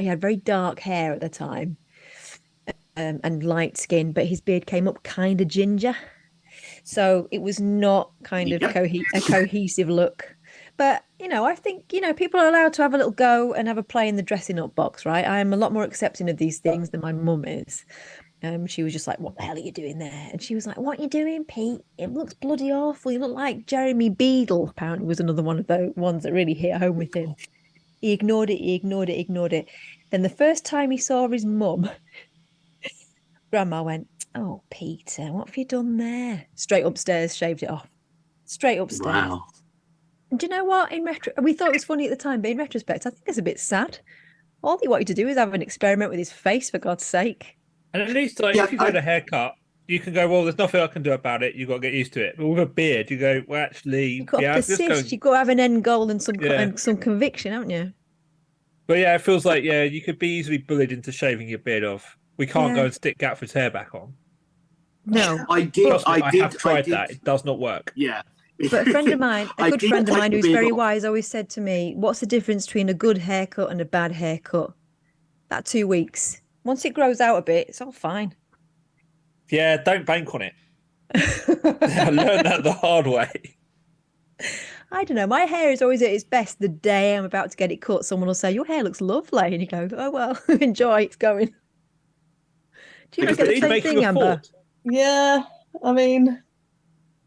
had very dark hair at the time, and light skin, but his beard came up kind of ginger. So it was not kind of Yep. a cohesive look. But, I think, people are allowed to have a little go and have a play in the dressing up box, right? I am a lot more accepting of these things than my mum is. She was just like, what the hell are you doing there? And she was like, what are you doing, Pete? It looks bloody awful. You look like Jeremy Beadle, apparently was another one of the ones that really hit home with him. He ignored it, he ignored it, ignored it. Then the first time he saw his mum, Grandma went, oh, Peter, what have you done there? Straight upstairs, shaved it off. Straight upstairs. Wow. And do you know what? We thought it was funny at the time, but in retrospect, I think it's a bit sad. All he wanted to do is have an experiment with his face, for God's sake. And at least, if you get a haircut, you can go, well, there's nothing I can do about it. You've got to get used to it. But with a beard, you go, well, actually, You've got to persist. You've got to have an end goal and some conviction, haven't you? But yeah, it feels like, you could be easily bullied into shaving your beard off. We can't go and stick Gatford's hair back on. No. I have tried that. It does not work. Yeah. But a friend of mine, a good friend of mine who's very wise, always said to me, what's the difference between a good haircut and a bad haircut? About 2 weeks. Once it grows out a bit, it's all fine. Yeah, don't bank on it. I learned that the hard way. I don't know. My hair is always at its best the day I'm about to get it cut. Someone will say, your hair looks lovely. And you go, oh, well, enjoy. It's going. Do you not get the same thing, Amber? Yeah. I mean,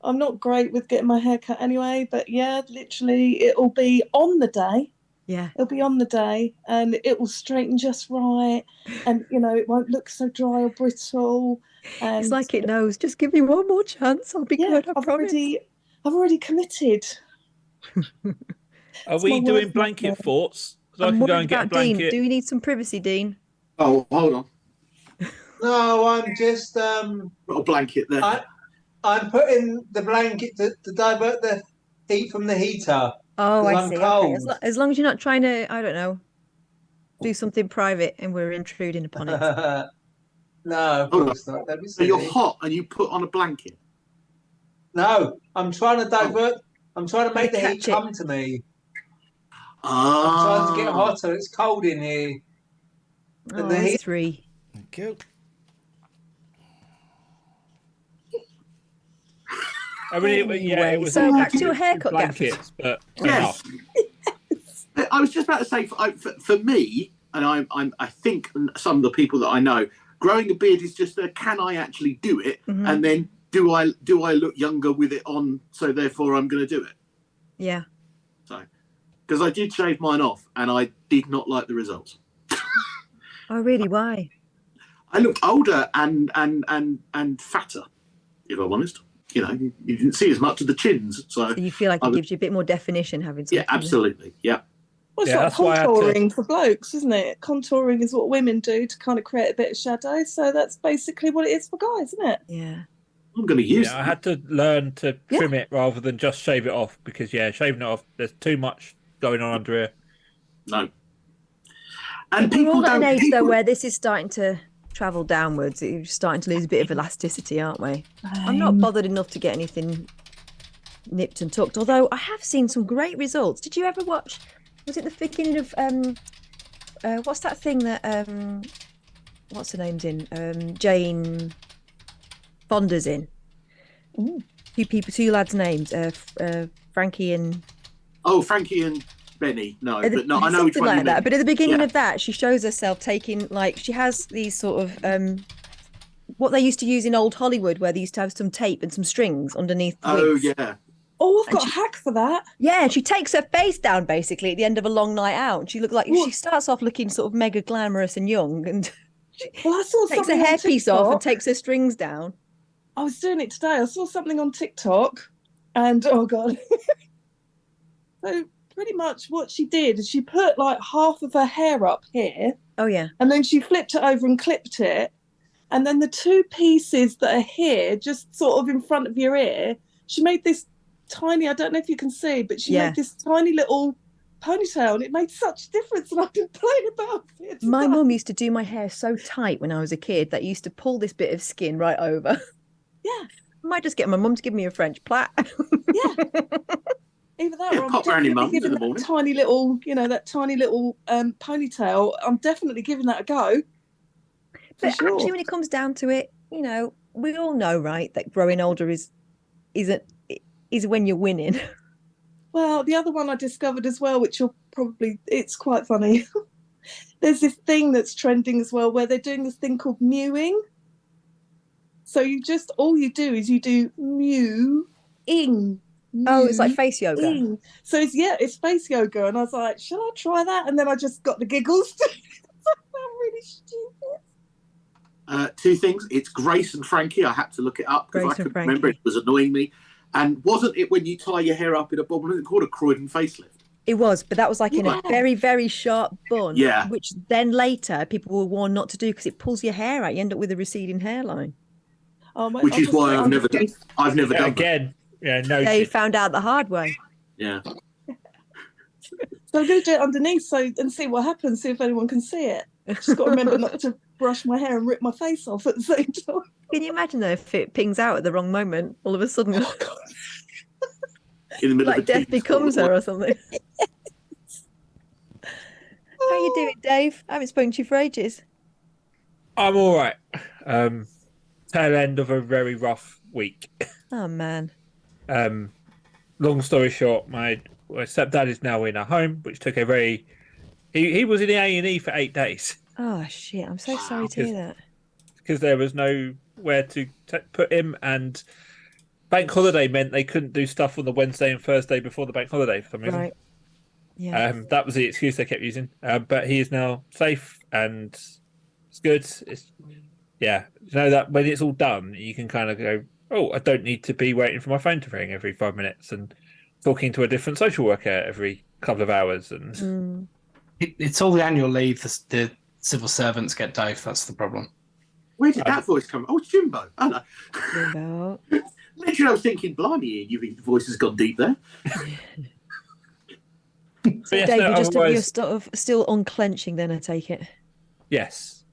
I'm not great with getting my hair cut anyway. But yeah, literally, it'll be on the day. Yeah. It'll be on the day and it will straighten just right. And, it won't look so dry or brittle. And it's like it knows. Just give me one more chance. I'll be good. I promise. I've already committed. Are we doing blanket forts? Because I can go and get a blanket. Dean, do you need some privacy, Dean? Oh, hold on. No, I'm just got a blanket there. I'm putting the blanket to divert the heat from the heater. Oh, I I'm see. cold. Okay. As long as you're not trying to, I don't know, do something private and we're intruding upon it. No, of course not. So you're hot and you put on a blanket? No, I'm trying to divert. I'm trying to make the heat come to me. I'm trying to get hotter. It's cold in here. And the heat. 3. Thank you. I mean, it was so back to your haircut, blankets, but yes. I was just about to say, for me, and I think some of the people that I know, growing a beard is just can I actually do it, and then do I look younger with it on? So therefore, I'm going to do it. Yeah. So, because I did shave mine off, and I did not like the results. Oh, really? Why? I looked older and fatter, if I'm honest. You didn't see as much of the chins. So you feel like it gives you a bit more definition having something. Yeah, absolutely. Yeah. Well, it's like contouring for blokes, isn't it? Contouring is what women do to kind of create a bit of shadow. So that's basically what it is for guys, isn't it? Yeah. I'm going to use it. I had to learn to trim it rather than just shave it off because, shaving it off, there's too much going on under here. No. And we're all at an age, though, where this is starting to travel downwards. You're starting to lose a bit of elasticity, aren't we? I'm not bothered enough to get anything nipped and tucked, although I have seen some great results. Did you ever watch, was it the beginning of, what's that thing that, what's her name's in? Jane Fonda's in. Ooh. Two lads' names, Frankie and... Oh, Frankie and Benny. No, but no, I know which something one like you that. mean. But at the beginning of that, she shows herself taking, she has these sort of what they used to use in old Hollywood, where they used to have some tape and some strings underneath the wigs. Yeah. Oh, I've got a hack for that. Yeah, she takes her face down basically at the end of a long night out, and she looks like she starts off looking sort of mega glamorous and young, and I saw takes her hairpiece off and takes her strings down. I was doing it today. I saw something on TikTok, and oh god. So pretty much what she did is she put half of her hair up here. Oh yeah. And then she flipped it over and clipped it. And then the two pieces that are here, just sort of in front of your ear, she made this tiny, I don't know if you can see, but she made this tiny little ponytail, and it made such a difference, and I've been playing about it. My mum used to do my hair so tight when I was a kid that used to pull this bit of skin right over. Yeah. I might just get my mum to give me a French plait. Yeah. Either that or I'm pop round your mum's giving in the that morning. tiny little, that tiny little ponytail. I'm definitely giving that a go. But actually, when it comes down to it, we all know, right, that growing older is is when you're winning. Well, the other one I discovered as well, which it's quite funny. There's this thing that's trending as well where they're doing this thing called mewing. So all you do is you do mewing. Oh, it's like face yoga. So it's face yoga. And I was like, shall I try that? And then I just got the giggles. I'm really stupid. Two things. It's Grace and Frankie. I had to look it up because I couldn't remember. It was annoying me. And wasn't it when you tie your hair up in a bob? Wasn't it called a Croydon facelift? It was, but that was like in a very, very sharp bun. Yeah. Which then later people were warned not to do because it pulls your hair out. You end up with a receding hairline. Which is why I've never done again. Yeah, no. They found out the hard way. Yeah. So I'm going to do it underneath and see what happens. See if anyone can see it. Just got to remember not to brush my hair and rip my face off at the same time. Can you imagine though if it pings out at the wrong moment, all of a sudden, in the middle like of a death becomes her or something? How you doing, Dave? I haven't spoken to you for ages. I'm all right. Tail end of a very rough week. Oh man. Long story short, my stepdad is now in a home, which took a very. He was in the A&E for 8 days. Oh shit! I'm so sorry to hear that. Because there was nowhere to put him, and bank holiday meant they couldn't do stuff on the Wednesday and Thursday before the bank holiday for some reason. Right. Yeah. That was the excuse they kept using. But he is now safe and it's good. You know that when it's all done, you can kind of go, oh, I don't need to be waiting for my phone to ring every 5 minutes and talking to a different social worker every couple of hours. And it's all the annual leave the civil servants get, Dave. That's the problem. Where did that voice come from? Oh, it's Jimbo. Hello. Jimbo. Literally, I was thinking, blimey, your voice has gone deep there. So, yes, Dave, you're still unclenching then, I take it? Yes.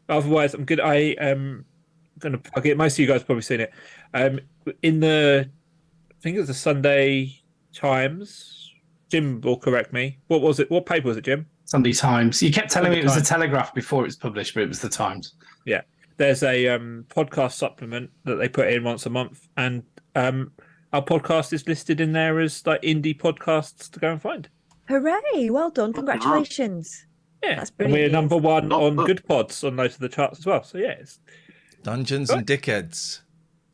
Otherwise, I'm good. I am going to plug it. Most of you guys have probably seen it. In the, I think it was the Sunday Times. Jim will correct me. What was it? What paper was it, Jim? Sunday Times. You kept telling me it was the Telegraph before it was published, but it was the Times. Yeah. There's a podcast supplement that they put in once a month, and our podcast is listed in there as like indie podcasts to go and find. Hooray! Well done. Congratulations. Yeah, that's and brilliant. we're number one on Good Pods on most of the charts as well. So yeah, it's Dungeons and Dickheads.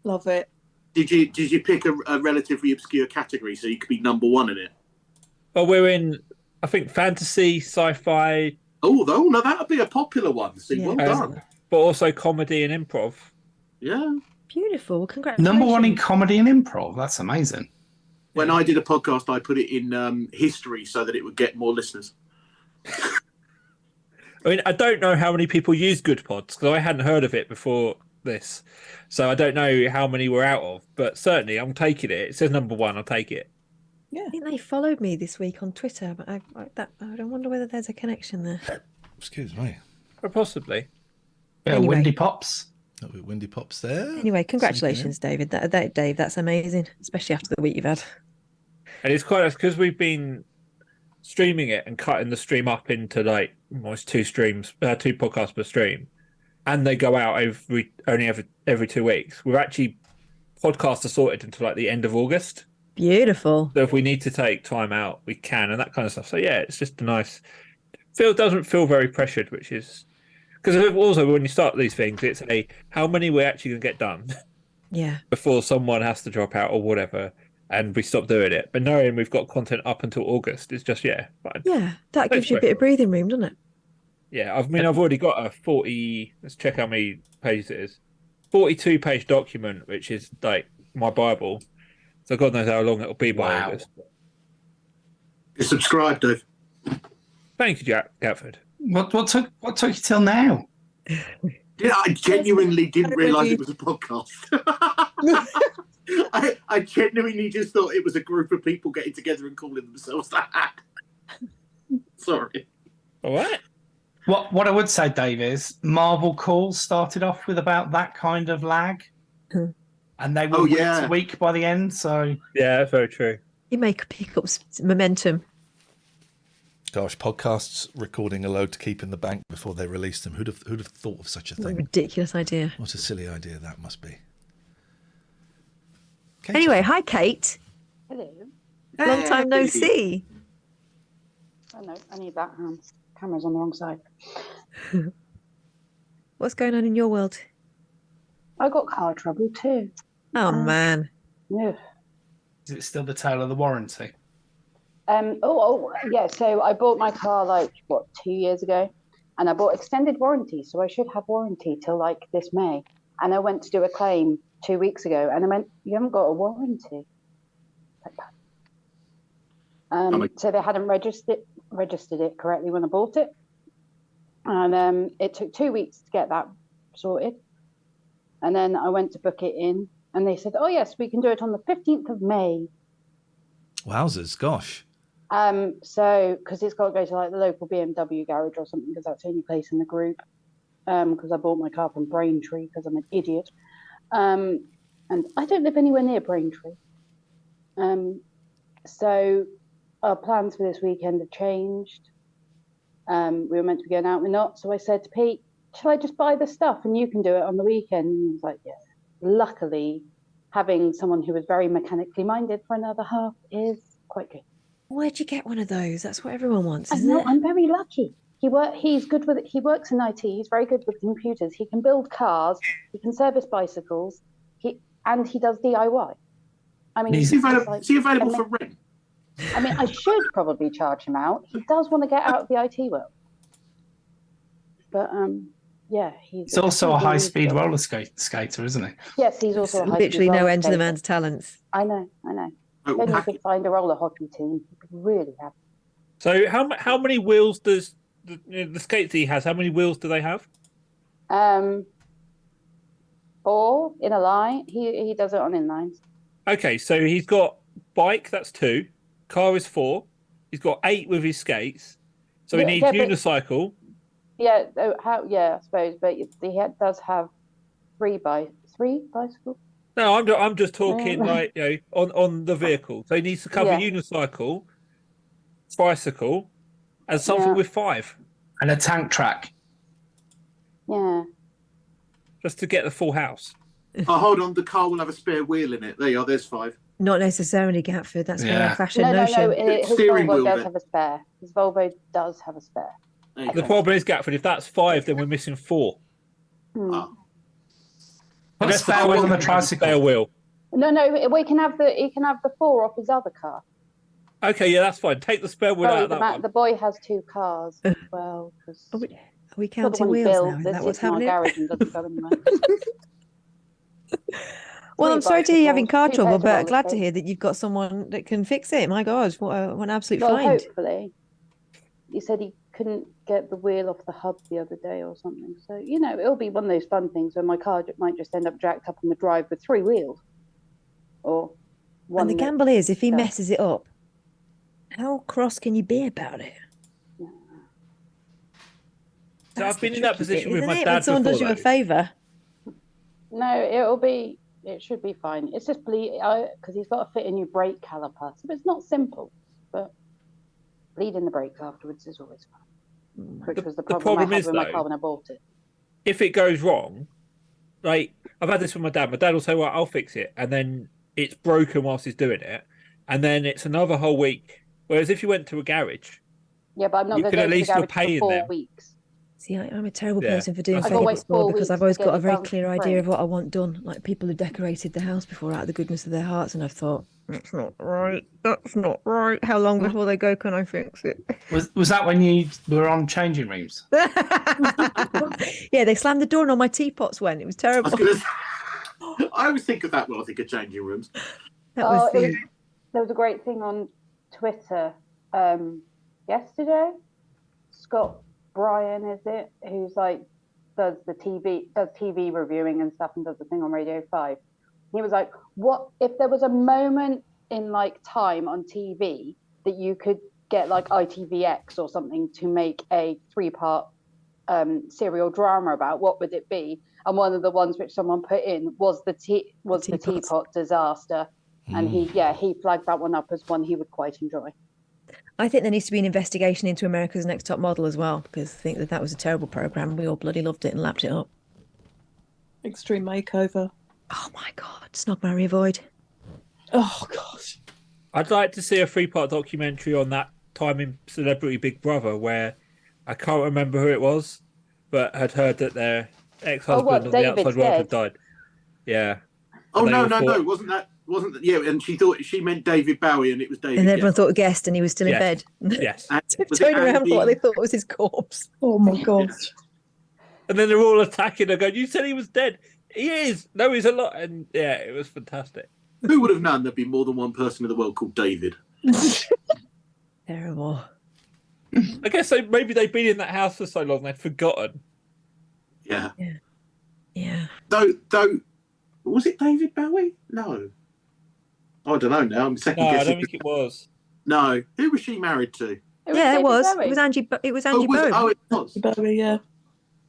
Love it. Did you pick a relatively obscure category so you could be number one in it? Well, we're in, I think, fantasy, sci-fi. Oh, no, that would be a popular one. See, well done. But also comedy and improv. Yeah. Beautiful. Congratulations. Number one in comedy and improv. That's amazing. When I did a podcast, I put it in history so that it would get more listeners. I mean, I don't know how many people use Good Pods because I hadn't heard of it before this. So I don't know how many we're out of, but certainly I'm taking it. It says number one, I'll take it. Yeah. I think they followed me this week on Twitter, but I wonder whether there's a connection there. Excuse me. Or possibly. Yeah, Anyway. Windy Pops. Windy Pops there. Anyway, congratulations, David. Dave, that's amazing, especially after the week you've had. And it's quite nice because we've been streaming it and cutting the stream up into like almost two podcasts per stream, and they go out every 2 weeks. We've actually podcasts are sorted until like the end of August. Beautiful. So if we need to take time out, we can, and that kind of stuff. So yeah, it's just a nice doesn't feel very pressured, which is because also when you start these things, it's how many we're actually going to get done. Yeah. Before someone has to drop out or whatever, and we stop doing it. But knowing we've got content up until August, it's just fine. Yeah, that gives you a bit of breathing room, doesn't it? Yeah, I've already got a 40. Let's check how many pages it is. 42-page document, which is like my Bible. So God knows how long it'll be by August. You subscribe, Dave. Thank you, Jack Gatford. What took you till now? I genuinely didn't realise it was a podcast. I genuinely just thought it was a group of people getting together and calling themselves that. Sorry. All right. What I would say, Dave, is Marvel calls started off with about that kind of lag. And they were week to week by the end, so... Yeah, that's very true. You may pick up momentum. Gosh, podcasts recording a load to keep in the bank before they release them. Who'd have thought of such a What a thing? ridiculous idea. What a silly idea that must be. Anyway, hi, Kate. Hello. Long time no see. Oh no, I need that. Camera's on the wrong side. What's going on in your world? I got car trouble too. Oh, man. Yeah. Is it still the tail of the warranty? Yeah. So I bought my car 2 years ago, and I bought extended warranty, so I should have warranty till this May. And I went to do a claim 2 weeks ago, and I went, "You haven't got a warranty." So they hadn't registered it correctly when I bought it, and it took 2 weeks to get that sorted. And then I went to book it in, and they said, "Oh yes, we can do it on the 15th of May." Wowzers, gosh. So because it's got to go to the local BMW garage or something, because that's the only place in the group. Because I bought my car from Braintree because I'm an idiot, and I don't live anywhere near Braintree. So our plans for this weekend have changed. We were meant to be going out, we're not. So I said to Pete, "Shall I just buy the stuff and you can do it on the weekend?" And he was like, "Yeah." Luckily, having someone who was very mechanically minded for another half is quite good. Where'd you get one of those? That's what everyone wants, isn't it? I'm very lucky. He's good with it. He works in IT. He's very good with computers. He can build cars. He can service bicycles. He does DIY. I mean, is he available for rent? I mean, I should probably charge him out. He does want to get out of the IT world. But yeah, he's also a high-speed roller skater, isn't he? Yes, he's also a high-speed literally no roller end to the skater. man's talents. I know. Then you could find a roller hockey team. You'd be really happy. So how many wheels does the skates he has? How many wheels do they have? 4 in a line. He does it on inlines. Okay, so he's got bike. That's 2. Car is 4. He's got 8 with his skates. So he needs unicycle. Yeah, I suppose, but he does have 3 bicycles. No, I'm just talking on the vehicle. So he needs to cover unicycle, bicycle, and something with 5. And a tank track. Yeah. Just to get the full house. Oh, hold on. The car will have a spare wheel in it. There you are. There's 5. Not necessarily, Gatford. That's very old-fashioned No. notion. His Volvo does have a spare. His Volvo does have a spare. The problem is, Gatford, if that's 5, then we're missing 4. Put a spare wheel on the tricycle. Spare wheel. No. He can have the 4 off his other car. Okay, yeah, that's fine. Take the spare wheel out of that one. The boy has 2 cars as well. Are we counting wheels now? Is that what's happening? Well, I'm sorry to hear you're having car trouble, but glad to hear that you've got someone that can fix it. My God, what an absolute find. Hopefully. He said he couldn't get the wheel off the hub the other day or something. So, it'll be one of those fun things where my car might just end up jacked up on the drive with 3 wheels. Or one. And the gamble is, if he messes it up, how cross can you be about it? So I've been in that position with my dad when someone does you a favour. No, it should be fine. It's just because he's got to fit a new brake caliper. So it's not simple, but bleeding the brakes afterwards is always fun. Which was the problem I had with my car when I bought it. If it goes wrong, I've had this with my dad. My dad will say, "Well, I'll fix it," and then it's broken whilst he's doing it, and then it's another whole week. Whereas if you went to a garage, yeah, but I'm not going to go to the garage for 4 weeks. See, I'm a terrible person for doing favours because I've always got a very clear idea of what I want done. Like people who decorated the house before out of the goodness of their hearts, and I've thought, that's not right. That's not right. How long before they go can I fix it? Was that when you were on changing rooms? Yeah, they slammed the door and all my teapots went. It was terrible. I always think of that when I think of changing rooms. There was a great thing on Twitter yesterday. Scott Brian, is it, who's does TV reviewing and stuff and does the thing on Radio 5. He was like, what if there was a moment in time on TV that you could get ITVX or something to make a 3-part serial drama about, what would it be? And one of the ones which someone put in was the teapot disaster. And he flagged that one up as one he would quite enjoy. I think there needs to be an investigation into America's Next Top Model as well, because I think that was a terrible programme. We all bloody loved it and lapped it up. Extreme Makeover. Oh my God, Snog, Marry, Avoid. Oh gosh. I'd like to see a 3-part documentary on that time in Celebrity Big Brother where I can't remember who it was, but had heard that their ex-husband on the outside world had died. Yeah. Oh And they no, all no, thought- no! Wasn't that? Yeah, and she thought she meant David Bowie, and it was David. And everyone Guetta. thought Guest, and he was still in Yes. bed. Yes. So Was it turned around Andy? like they thought it was his corpse. Oh my god. And then they're all attacking her, going, "You said he was dead. He is. No, he's alive." And yeah, it was fantastic. Who would have known there'd be more than one person in the world called David? Terrible. I guess maybe they've been in that house for so long they'd forgotten. Yeah. Yeah. Though, was it David Bowie? No. I don't know now. I'm second No, I guessing. don't think it was. No. Who was she married to? Yeah, it was. It was Angie. It was Angie was it? Bowie. Oh, it was. Bowie, yeah.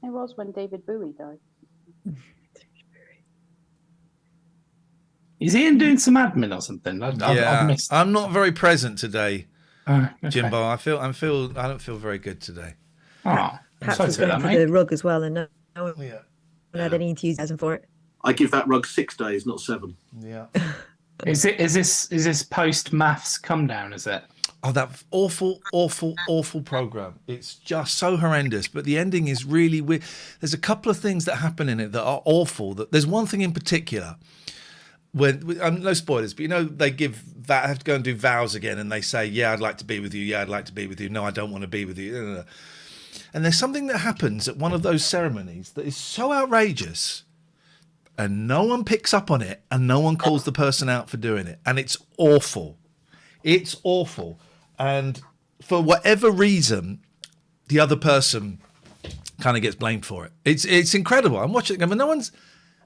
It was when David Bowie died. Is Ian doing some admin or something? I've missed. I'm not very present today, Okay. Jimbo. I don't feel very good today. Oh, I'm Perhaps sorry he's to hear going that, for the mate. rug as well, and no one had any enthusiasm for it. I give that rug 6 days, not 7. Yeah. Is this post maths come down? Is it? Oh, that awful program. It's just so horrendous. But the ending is really weird. There's a couple of things that happen in it that are awful. There's one thing in particular. When no spoilers, but they have to go and do vows again, and they say, "Yeah, I'd like to be with you. Yeah, I'd like to be with you. No, I don't want to be with you." And there's something that happens at one of those ceremonies that is so outrageous, and no one picks up on it, and no one calls the person out for doing it, and it's awful. It's awful, and for whatever reason, the other person kind of gets blamed for it. It's incredible. I'm watching it, but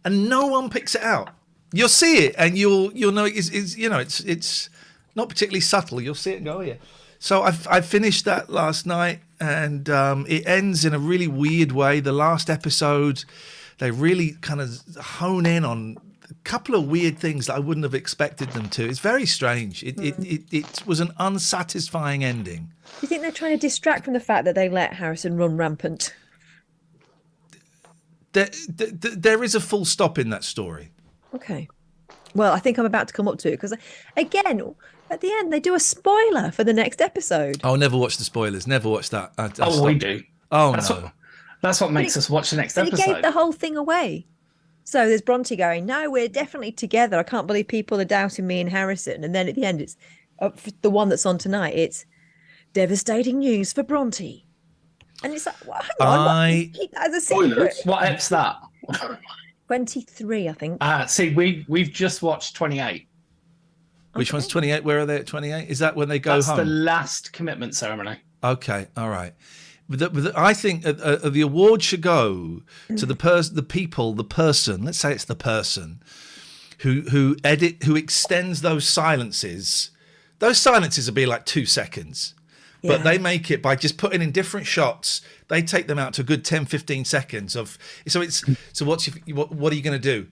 no one picks it out. You'll see it, and you'll know it's not particularly subtle. You'll see it and go, "Oh yeah." So I finished that last night, and it ends in a really weird way. The last episode, they really kind of hone in on a couple of weird things that I wouldn't have expected them to. It's very strange. It was an unsatisfying ending. Do you think they're trying to distract from the fact that they let Harrison run rampant? There is a full stop in that story. Okay. Well, I think I'm about to come up to it because, again, at the end, they do a spoiler for the next episode. Oh, never watch the spoilers. Never watch that. We do. Oh, That's what makes us watch the next But episode. it gave the whole thing away. So there's Bronte going, "No, we're definitely together. I can't believe people are doubting me and Harrison." And then at the end, it's the one that's on tonight. It's devastating news for Bronte. And it's like, well, hang on, keep that as a secret. What app's that? 23, I think. See, we've just watched 28. Which one's 28? Where are they at 28? Is that when they go That's home? the last commitment ceremony. Okay, all right. I think the award should go to the person. Let's say it's the person who extends those silences. Those silences will be like 2 seconds, but they make it by just putting in different shots. They take them out to a good 10, 15 seconds of. So what are you going to do?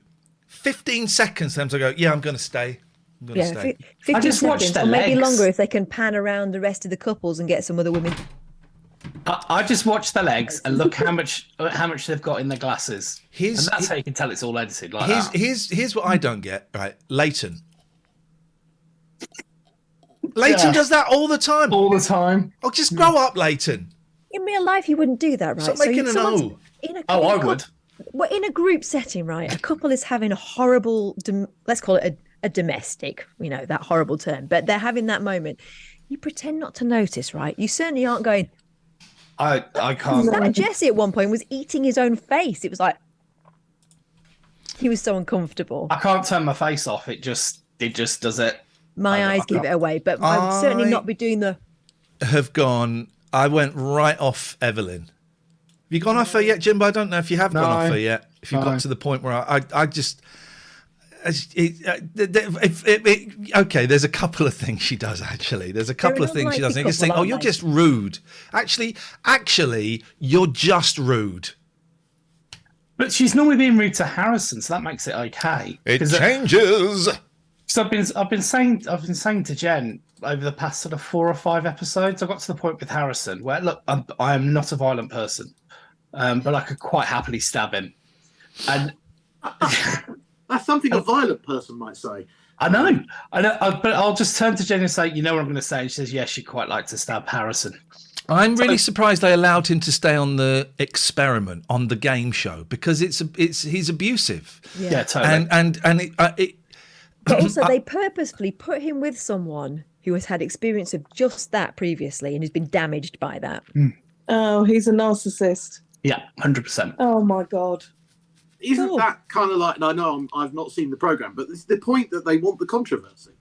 15 seconds for them to go, "Yeah, I'm going to stay. I'm going to stay." 15 I just watched seconds, their or maybe legs. longer if they can pan around the rest of the couples and get some other women. I just watched the legs and look how much they've got in their glasses. And that's how you can tell it's all edited like that. Here's what I don't get. Right, Leighton. Leighton does that all the time. All the time. Oh, just grow up, Leighton. In real life, you wouldn't do that, right? Stop making an someone's- O. I would. Well, in a group setting, right? A couple is having a horrible, let's call it a domestic, that horrible term, but they're having that moment. You pretend not to notice, right? You certainly aren't going. I can't. That Jesse at one point was eating his own face. It was like he was so uncomfortable. I can't turn my face off. It just does it. My eyes give it away, but I would certainly not be doing the. I went right off Evelyn. Have you gone off her yet, Jimbo? I don't know if you have gone off her yet. If you've got to the point where I just. Okay, there's a couple of things she does, actually. There's a couple of things she does. And you just think, you're just rude. Actually, you're just rude. But she's normally being rude to Harrison, so that makes it okay. It changes. So I've been saying to Jen over the past sort of 4 or 5 episodes, I got to the point with Harrison where, look, I am not a violent person, but I could quite happily stab him. And that's something a violent person might say. I know. But I'll just turn to Jen and say, you know what I'm going to say? And she says, yes, she'd quite like to stab Harrison. I'm really surprised they allowed him to stay on the experiment, on the game show, because he's abusive. Yeah, totally. But also, they purposefully put him with someone who has had experience of just that previously and has been damaged by that. Oh, he's a narcissist. Yeah, 100%. Oh my God. Isn't that kind of like? And I know I've not seen the program, but it's the point that they want the controversy.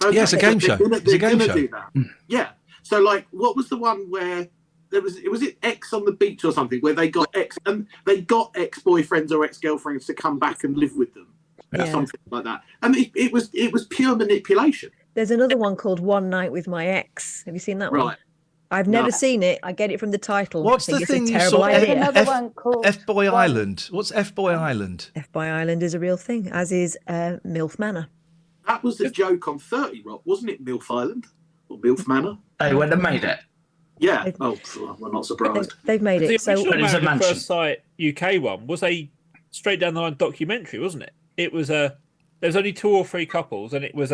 Okay, Yeah, it's a game show. It's a game show. Do that. Yeah. So, like, what was the one where there was it X on the beach or something where they got ex-boyfriends or ex-girlfriends to come back and live with them, or something like that. And it was pure manipulation. There's another one called One Night with My Ex. Have you seen that one? Right. I've never seen it. I get it from the title. What's I the think thing it's a you terrible saw? idea. F-Boy Island. What's F-Boy Island? F-Boy Island is a real thing, as is MILF Manor. That was the joke on 30 Rock, wasn't it? MILF Island or MILF Manor? They went and made it. Yeah. Oh, we're not surprised. They've made it. The So original Married at First Sight UK one was a straight down the line documentary, wasn't it? It was there was only 2 or 3 couples, and it was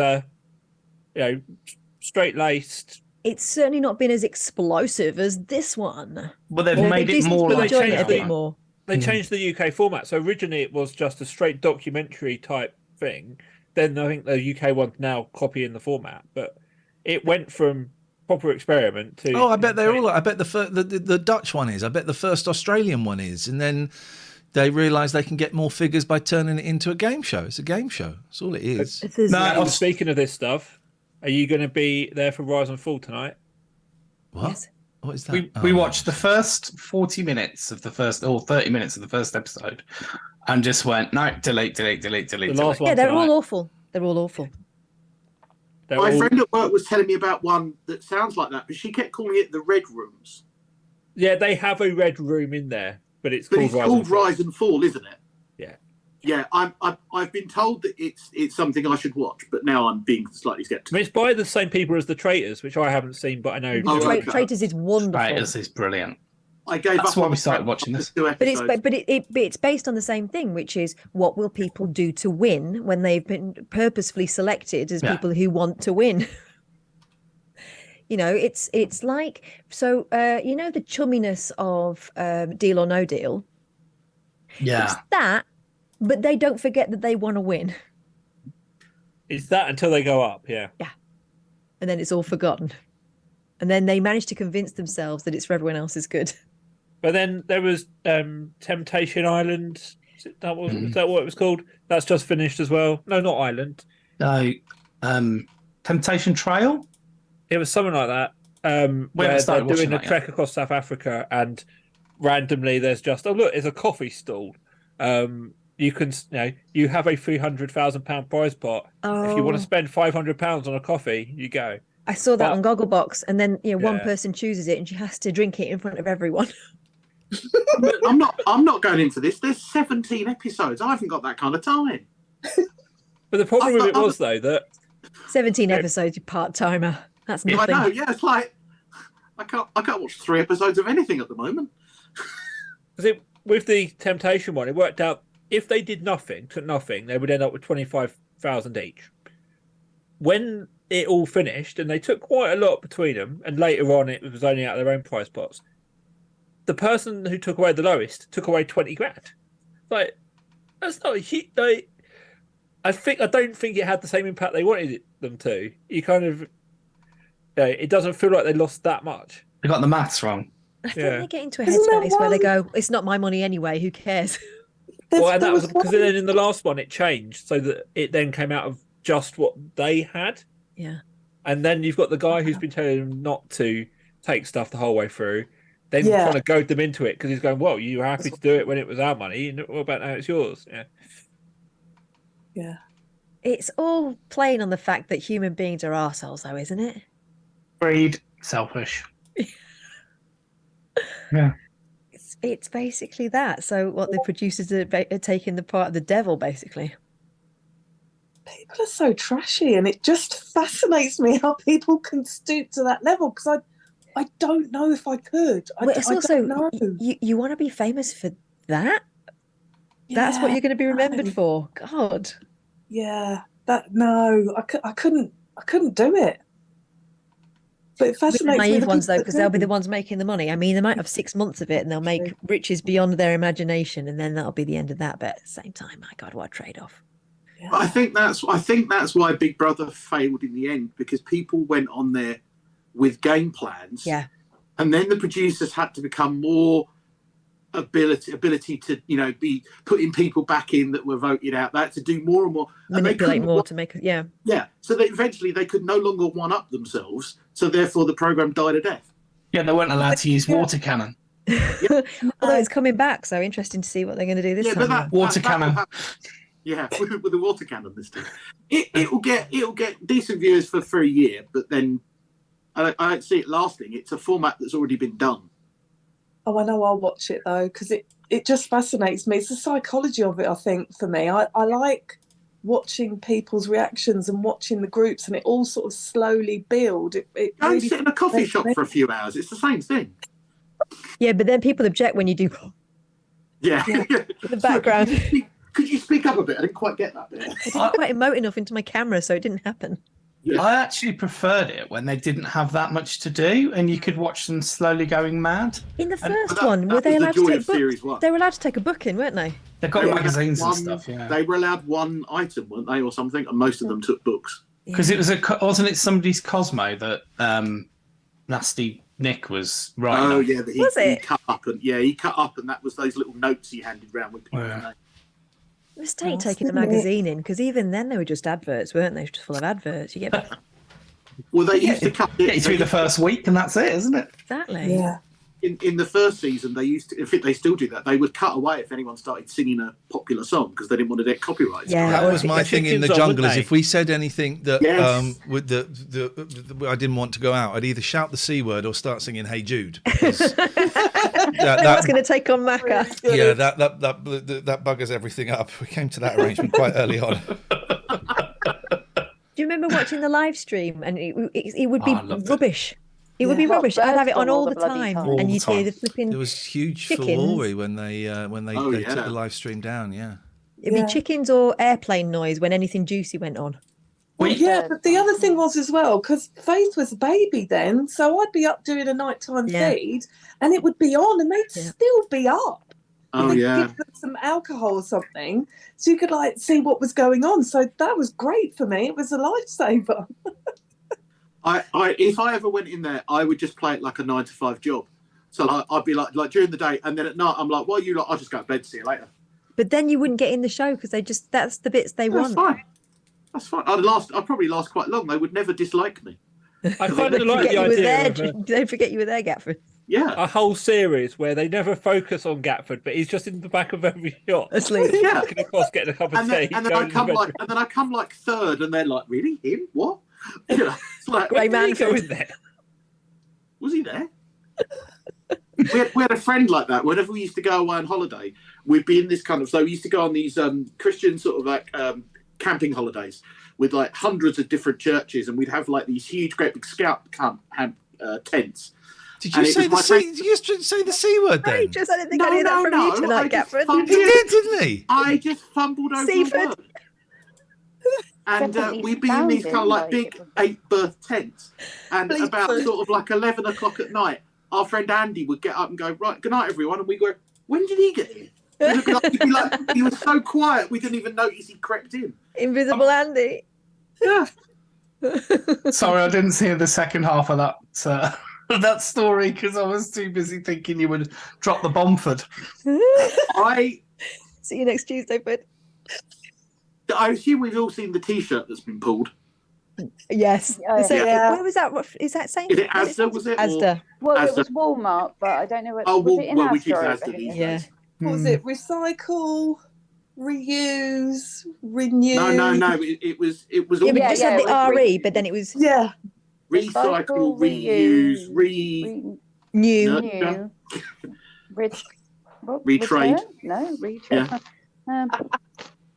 straight laced. it's certainly not been as explosive as this one. Well, they've made it more like a bit more. They changed the UK format. So originally it was just a straight documentary type thing. Then I think the UK one's now copying the format, but it went from proper experiment to. Oh, I bet they're all. I bet the Dutch one is. I bet the first Australian one is, and then they realise they can get more figures by turning it into a game show. It's a game show. That's all it is. Speaking of this stuff, are you going to be there for Rise and Fall tonight? What? Yes. What is that? We watched the first 40 minutes of the first, or 30 minutes of the first episode, and just went, no, delete. The last one. Yeah, they're all awful. They're all awful. My friend at work was telling me about one that sounds like that, but she kept calling it the Red Rooms. Yeah, they have a red room in there, but it's called Rise and Fall, isn't it? Yeah. Yeah, I've been told that it's something I should watch, but now I'm being slightly sceptical. I mean, it's by the same people as The Traitors, which I haven't seen, but I know. Traitors is wonderful. Traitors is brilliant. I gave That's up why on we started watching this. But it's based on the same thing, which is what will people do to win when they've been purposefully selected as people who want to win. You know, it's like, so you know the chumminess of Deal or No Deal. Yeah. It's that, but they don't forget that they want to win. It's that until they go up, yeah. Yeah. And then it's all forgotten. And then they manage to convince themselves that it's for everyone else's good. But then there was Temptation Island. Is that what it was called? That's just finished as well. No, not Island. No, Temptation Trail? It was something like that. Where they're doing a trek across South Africa, and randomly there's just, oh look, it's a coffee stall. You can, you have a £300,000 prize pot. If you want to spend £500 on a coffee, you go. I saw that on Gogglebox, and then one person chooses it, and she has to drink it in front of everyone. I'm not going in for this. There's 17 episodes. I haven't got that kind of time. But the problem with it was though that 17 episodes, you part-timer. That's nothing. I know. Yeah, it's like I can't watch 3 episodes of anything at the moment. With the Temptation one, it worked out if they did nothing, took nothing, they would end up with 25,000 each. When it all finished, and they took quite a lot between them, and later on it was only out of their own prize pots. The person who took away the lowest took away 20 grand. Like, that's not a huge. I don't think it had the same impact they wanted them to. You kind of, it doesn't feel like they lost that much. They got the maths wrong. I think they get into a headspace where they go, "It's not my money anyway. Who cares?" Well, and that was because then in the last one it changed so that it then came out of just what they had. Yeah. And then you've got the guy who's been telling them not to take stuff the whole way through, then trying to goad them into it because he's going, well, you were happy to do it when it was our money, and what about now it's yours? Yeah. Yeah. It's all playing on the fact that human beings are arseholes, though, isn't it? Greed, selfish. Yeah. It's basically that. So what the producers are taking the part of the devil, basically. People are so trashy, and it just fascinates me how people can stoop to that level, because I don't know if I could. It's also, you want to be famous for that? That's what you're going to be remembered for. God. Yeah, I couldn't do it. But it The fascinates me. naive the ones, people though, that because they'll be do. the ones making the money. I mean, they might have 6 months of it and they'll make riches beyond their imagination, and then that'll be the end of that. But at the same time, my God, what a trade-off. I think that's why Big Brother failed in the end, because people went on there with game plans. Yeah. And then the producers had to become more ability to, be putting people back in that were voted out. They had to do more and more. Manipulate more to make it, yeah. Yeah. So that eventually they could no longer one up themselves. So therefore the program died a death. Yeah, they weren't allowed to use water cannon. Although it's coming back, so interesting to see what they're going to do this time. Water cannon. Yeah, with the water cannon this time. It'll get decent viewers for a year, but then I don't see it lasting. It's a format that's already been done. Oh, I know I'll watch it though, because it just fascinates me. It's the psychology of it, I think, for me. I like watching people's reactions and watching the groups, and it all sort of slowly build. Go and really sit in a coffee shop for a few hours. It's the same thing. Yeah, but then people object when you do. Yeah. The background. Could you speak up a bit? I didn't quite get that bit. I didn't quite emote enough into my camera, so it didn't happen. Yeah. I actually preferred it when they didn't have that much to do and you could watch them slowly going mad. In the first one, were they allowed to take books? They were allowed to take a book in, weren't they? They've got magazines and stuff, yeah. They were allowed one item, weren't they, or something? And most of them took books. Because it was wasn't it somebody's Cosmo that Nasty Nick was writing? Oh on? yeah, he cut up and that was those little notes he handed round with people. Mistake taking a magazine in, because even then they were just adverts, weren't they? Just full of adverts. You get Well, they used to cut it. Get you through the first week, and that's it, isn't it? Exactly. Yeah. In the first season, they used to. In fact, they still do that. They would cut away if anyone started singing a popular song because they didn't want to get copyrights. Yeah, that was my thing in the jungle. Is if we said anything that with the I didn't want to go out, I'd either shout the C word or start singing "Hey Jude." That's going to take on Macca. Yeah, that buggers everything up. We came to that arrangement quite early on. Do you remember watching the live stream? And it would be rubbish. It would be Well, rubbish. I'd have it on all the bloody time, time. and you'd hear the flipping. There was huge chickens. furore when they took the live stream down. Yeah, It'd be chickens or airplane noise when anything juicy went on. Well, yeah, but the other thing was as well, because Faith was a baby then, so I'd be up doing a nighttime feed, and it would be on, and they'd still be up. Oh They'd yeah. give them some alcohol or something, so you could like see what was going on. So that was great for me. It was a lifesaver. If I ever went in there, I would just play it like a 9-to-5 job. So I'd be like during the day, and then at night I'm like, "Well, I'll just go to bed. See you later." But then you wouldn't get in the show because that's the bits they want. That's fine. I'd probably last quite long. They would never dislike me. I kind of like the idea of don't forget you were there, Gatford. Yeah, a whole series where they never focus on Gatford, but he's just in the back of every shot, asleep. Yeah, looking across, getting a cup of tea. And then I come like third, and they're like, "Really, him? What?" It's like, Grey man go in there. Was he there? we had a friend like that. Whenever we used to go away on holiday, we'd be in this kind of. So we used to go on these Christian sort of like camping holidays with like hundreds of different churches, and we'd have like these huge, great big scout camp tents. Did you say the C? Did you just say the C word then? I didn't think I heard that from you tonight, Gatford. He did, didn't he? I just fumbled over a word. And we'd be in these kind of like big 8-berth tents, and about sort of like 11 o'clock at night, our friend Andy would get up and go, "Right, good night, everyone," and we go, "When did he get here?" He'd be like, he was so quiet, we didn't even notice he crept in. Invisible Andy. Yeah. Sorry, I didn't see the second half of that that story because I was too busy thinking you would drop the Bomford. See you next Tuesday, bud. I assume we've all seen the T-shirt that's been pulled. Yes. Where was that? Is that saying? Is it Asda? Was it? Asda. Well, it Asda. was Walmart, but I don't know what. Oh, was it in we keep Asda Asda over these here? days. What was it? Recycle, reuse, renew. No. It was. Yeah, but you just had the RE, but then it was recycle, reuse, new. Retrade. No, retrade. Yeah.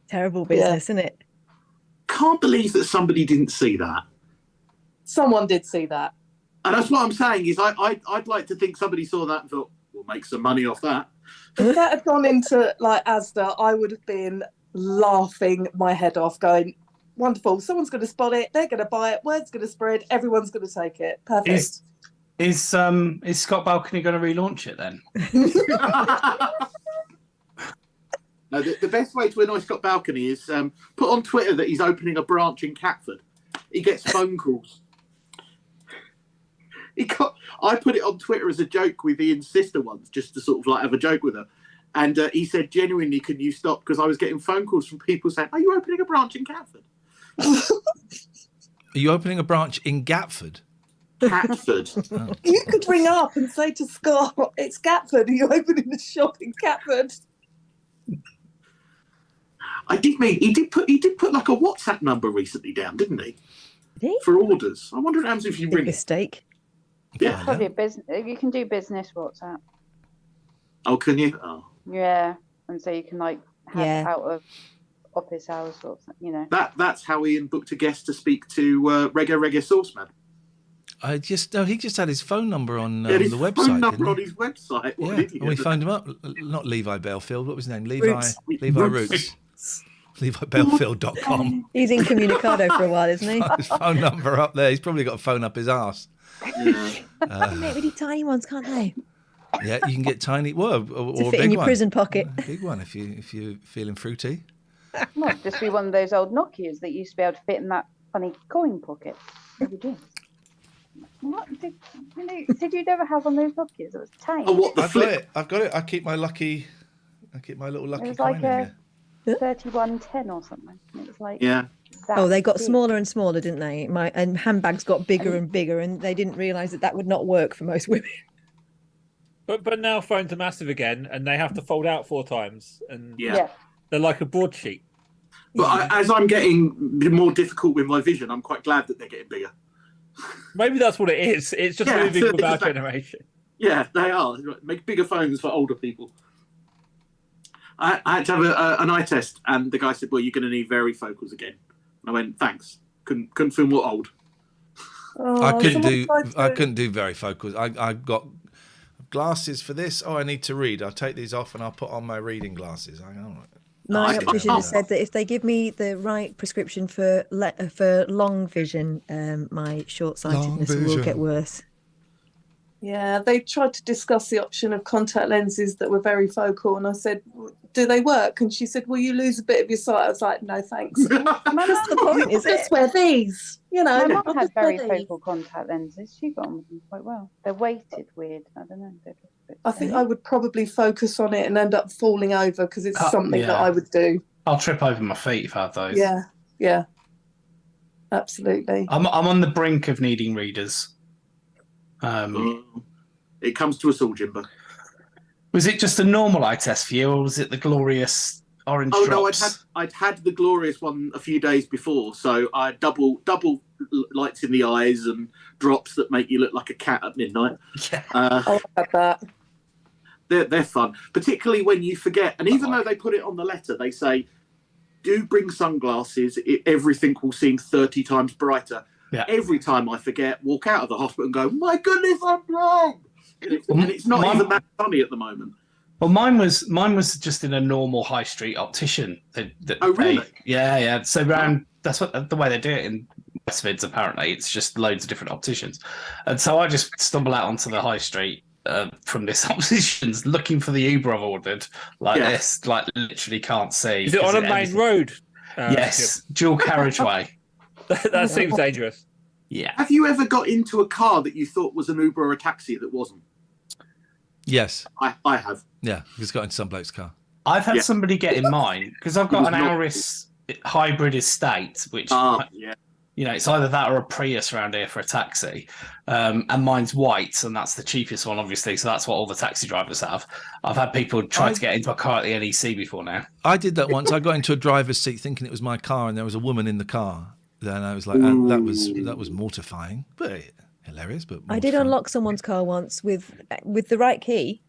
Terrible business, isn't it? Can't believe that somebody didn't see that. Someone did see that. And that's what I'm saying is I'd like to think somebody saw that and thought, we'll make some money off that. If that had gone into like Asda, I would have been laughing my head off, going, Wonderful. Someone's going to spot it. They're going to buy it. Word's going to spread. Everyone's going to take it. Perfect. Is Scott Balcony going to relaunch it then? No, the best way to annoy Scott Balcony is put on Twitter that he's opening a branch in Catford. He gets phone calls. I put it on Twitter as a joke with Iain's sister once, just to sort of like have a joke with her. And he said, genuinely, can you stop? Because I was getting phone calls from people saying, are you opening a branch in Catford? Are you opening a branch in Gatford? Catford. Oh. You could ring up and say to Scott, it's Catford. Are you opening a shop in Catford? I did mean he did put like a WhatsApp number recently down, didn't he? Did he? For orders. I wonder what happens if you Big ring it. mistake. Yeah. Probably a business. You can do business WhatsApp. Oh, can you? Oh. Yeah, and so you can like have Yeah. out of office hours or something, you know. That's how Iain booked a guest to speak to Reggae Sauceman. He just had his phone number on He had his the website. phone number didn't on he? his website. What Yeah, an idiot. and we phoned him up. Not Levi Belfield. What was his name? Roots. Levi Roots. LeviBelfield.com. He's incommunicado for a while, isn't he? His phone number up there. He's probably got a phone up his arse. They make really tiny ones, can't they? Yeah, you can get tiny, or To a fit big in your one. prison pocket. Big one if you're feeling fruity. Well, just be one of those old Nokias that used to be able to fit in that funny coin pocket. Maybe do. What did you never have one of those Nokias? It was tiny. Oh, what the I've flip? got it. I keep my little lucky It was coin like in a there. 3110 or something. It was like Yeah. that Oh, they got big. smaller and smaller, didn't they? And handbags got bigger and bigger, and they didn't realise that would not work for most women. But now phones are massive again, and they have to fold out 4 times, and Yeah. they're like a broadsheet. But as I'm getting more difficult with my vision, I'm quite glad that they're getting bigger. Maybe that's what it is. It's just Yeah, moving with our it's like- generation. Yeah, they are. Make bigger phones for older people. I had to have an eye test, and the guy said, well, you're going to need varifocals again. And I went, thanks. Couldn't film what old. Oh, I couldn't someone do varifocals. I got glasses for this. Oh, I need to read. I'll take these off and I'll put on my reading glasses. All right. My I optician can't has said that if they give me the right prescription for long vision, my short-sightedness will vision. get worse. Yeah, they tried to discuss the option of contact lenses that were very focal, and I said, "Do they work?" And she said, "Will you lose a bit of your sight?" I was like, "No, thanks." What's the point, is Just it? wear these, you know. My mum I'll had just wear very these. focal contact lenses. She got on with them quite well. They're weighted weird. I don't know. They're just a bit I think I would probably focus on it and end up falling over because it's something yeah. that I would do. I'll trip over my feet if I have those. Yeah, absolutely. I'm on the brink of needing readers. It comes to us all, Jimbo. Was it just a normal eye test for you, or was it the glorious orange Oh drops? no, I'd had the glorious one a few days before, so I had double lights in the eyes and drops that make you look like a cat at midnight. Yeah. I'll have that. They're fun, particularly when you forget. And even though they put it on the letter, they say, "Do bring sunglasses. Everything will seem 30 times brighter." Yeah. Every time I forget, walk out of the hospital and go, "My goodness, I'm blind!" And it's not even that funny at the moment. Well, mine was just in a normal high street optician. Oh, really? Yeah. So that's what the way they do it in West Mids. Apparently, it's just loads of different opticians, and so I just stumble out onto the high street from this optician's looking for the Uber I've ordered. This, like literally can't see. Is it on a main road? Yes, dual carriageway. That seems dangerous. Yeah. Have you ever got into a car that you thought was an Uber or a taxi that wasn't? Yes. I have. Yeah, he's got into some bloke's car. I've had somebody get in mine because I've got an Auris hybrid estate, which you know, it's either that or a Prius around here for a taxi, and mine's white, and that's the cheapest one, obviously. So that's what all the taxi drivers have. I've had people try to get into a car at the NEC before now. I did that once. I got into a driver's seat thinking it was my car, and there was a woman in the car. Then I was like, and that was mortifying, but hilarious. But I did unlock someone's car once with the right key.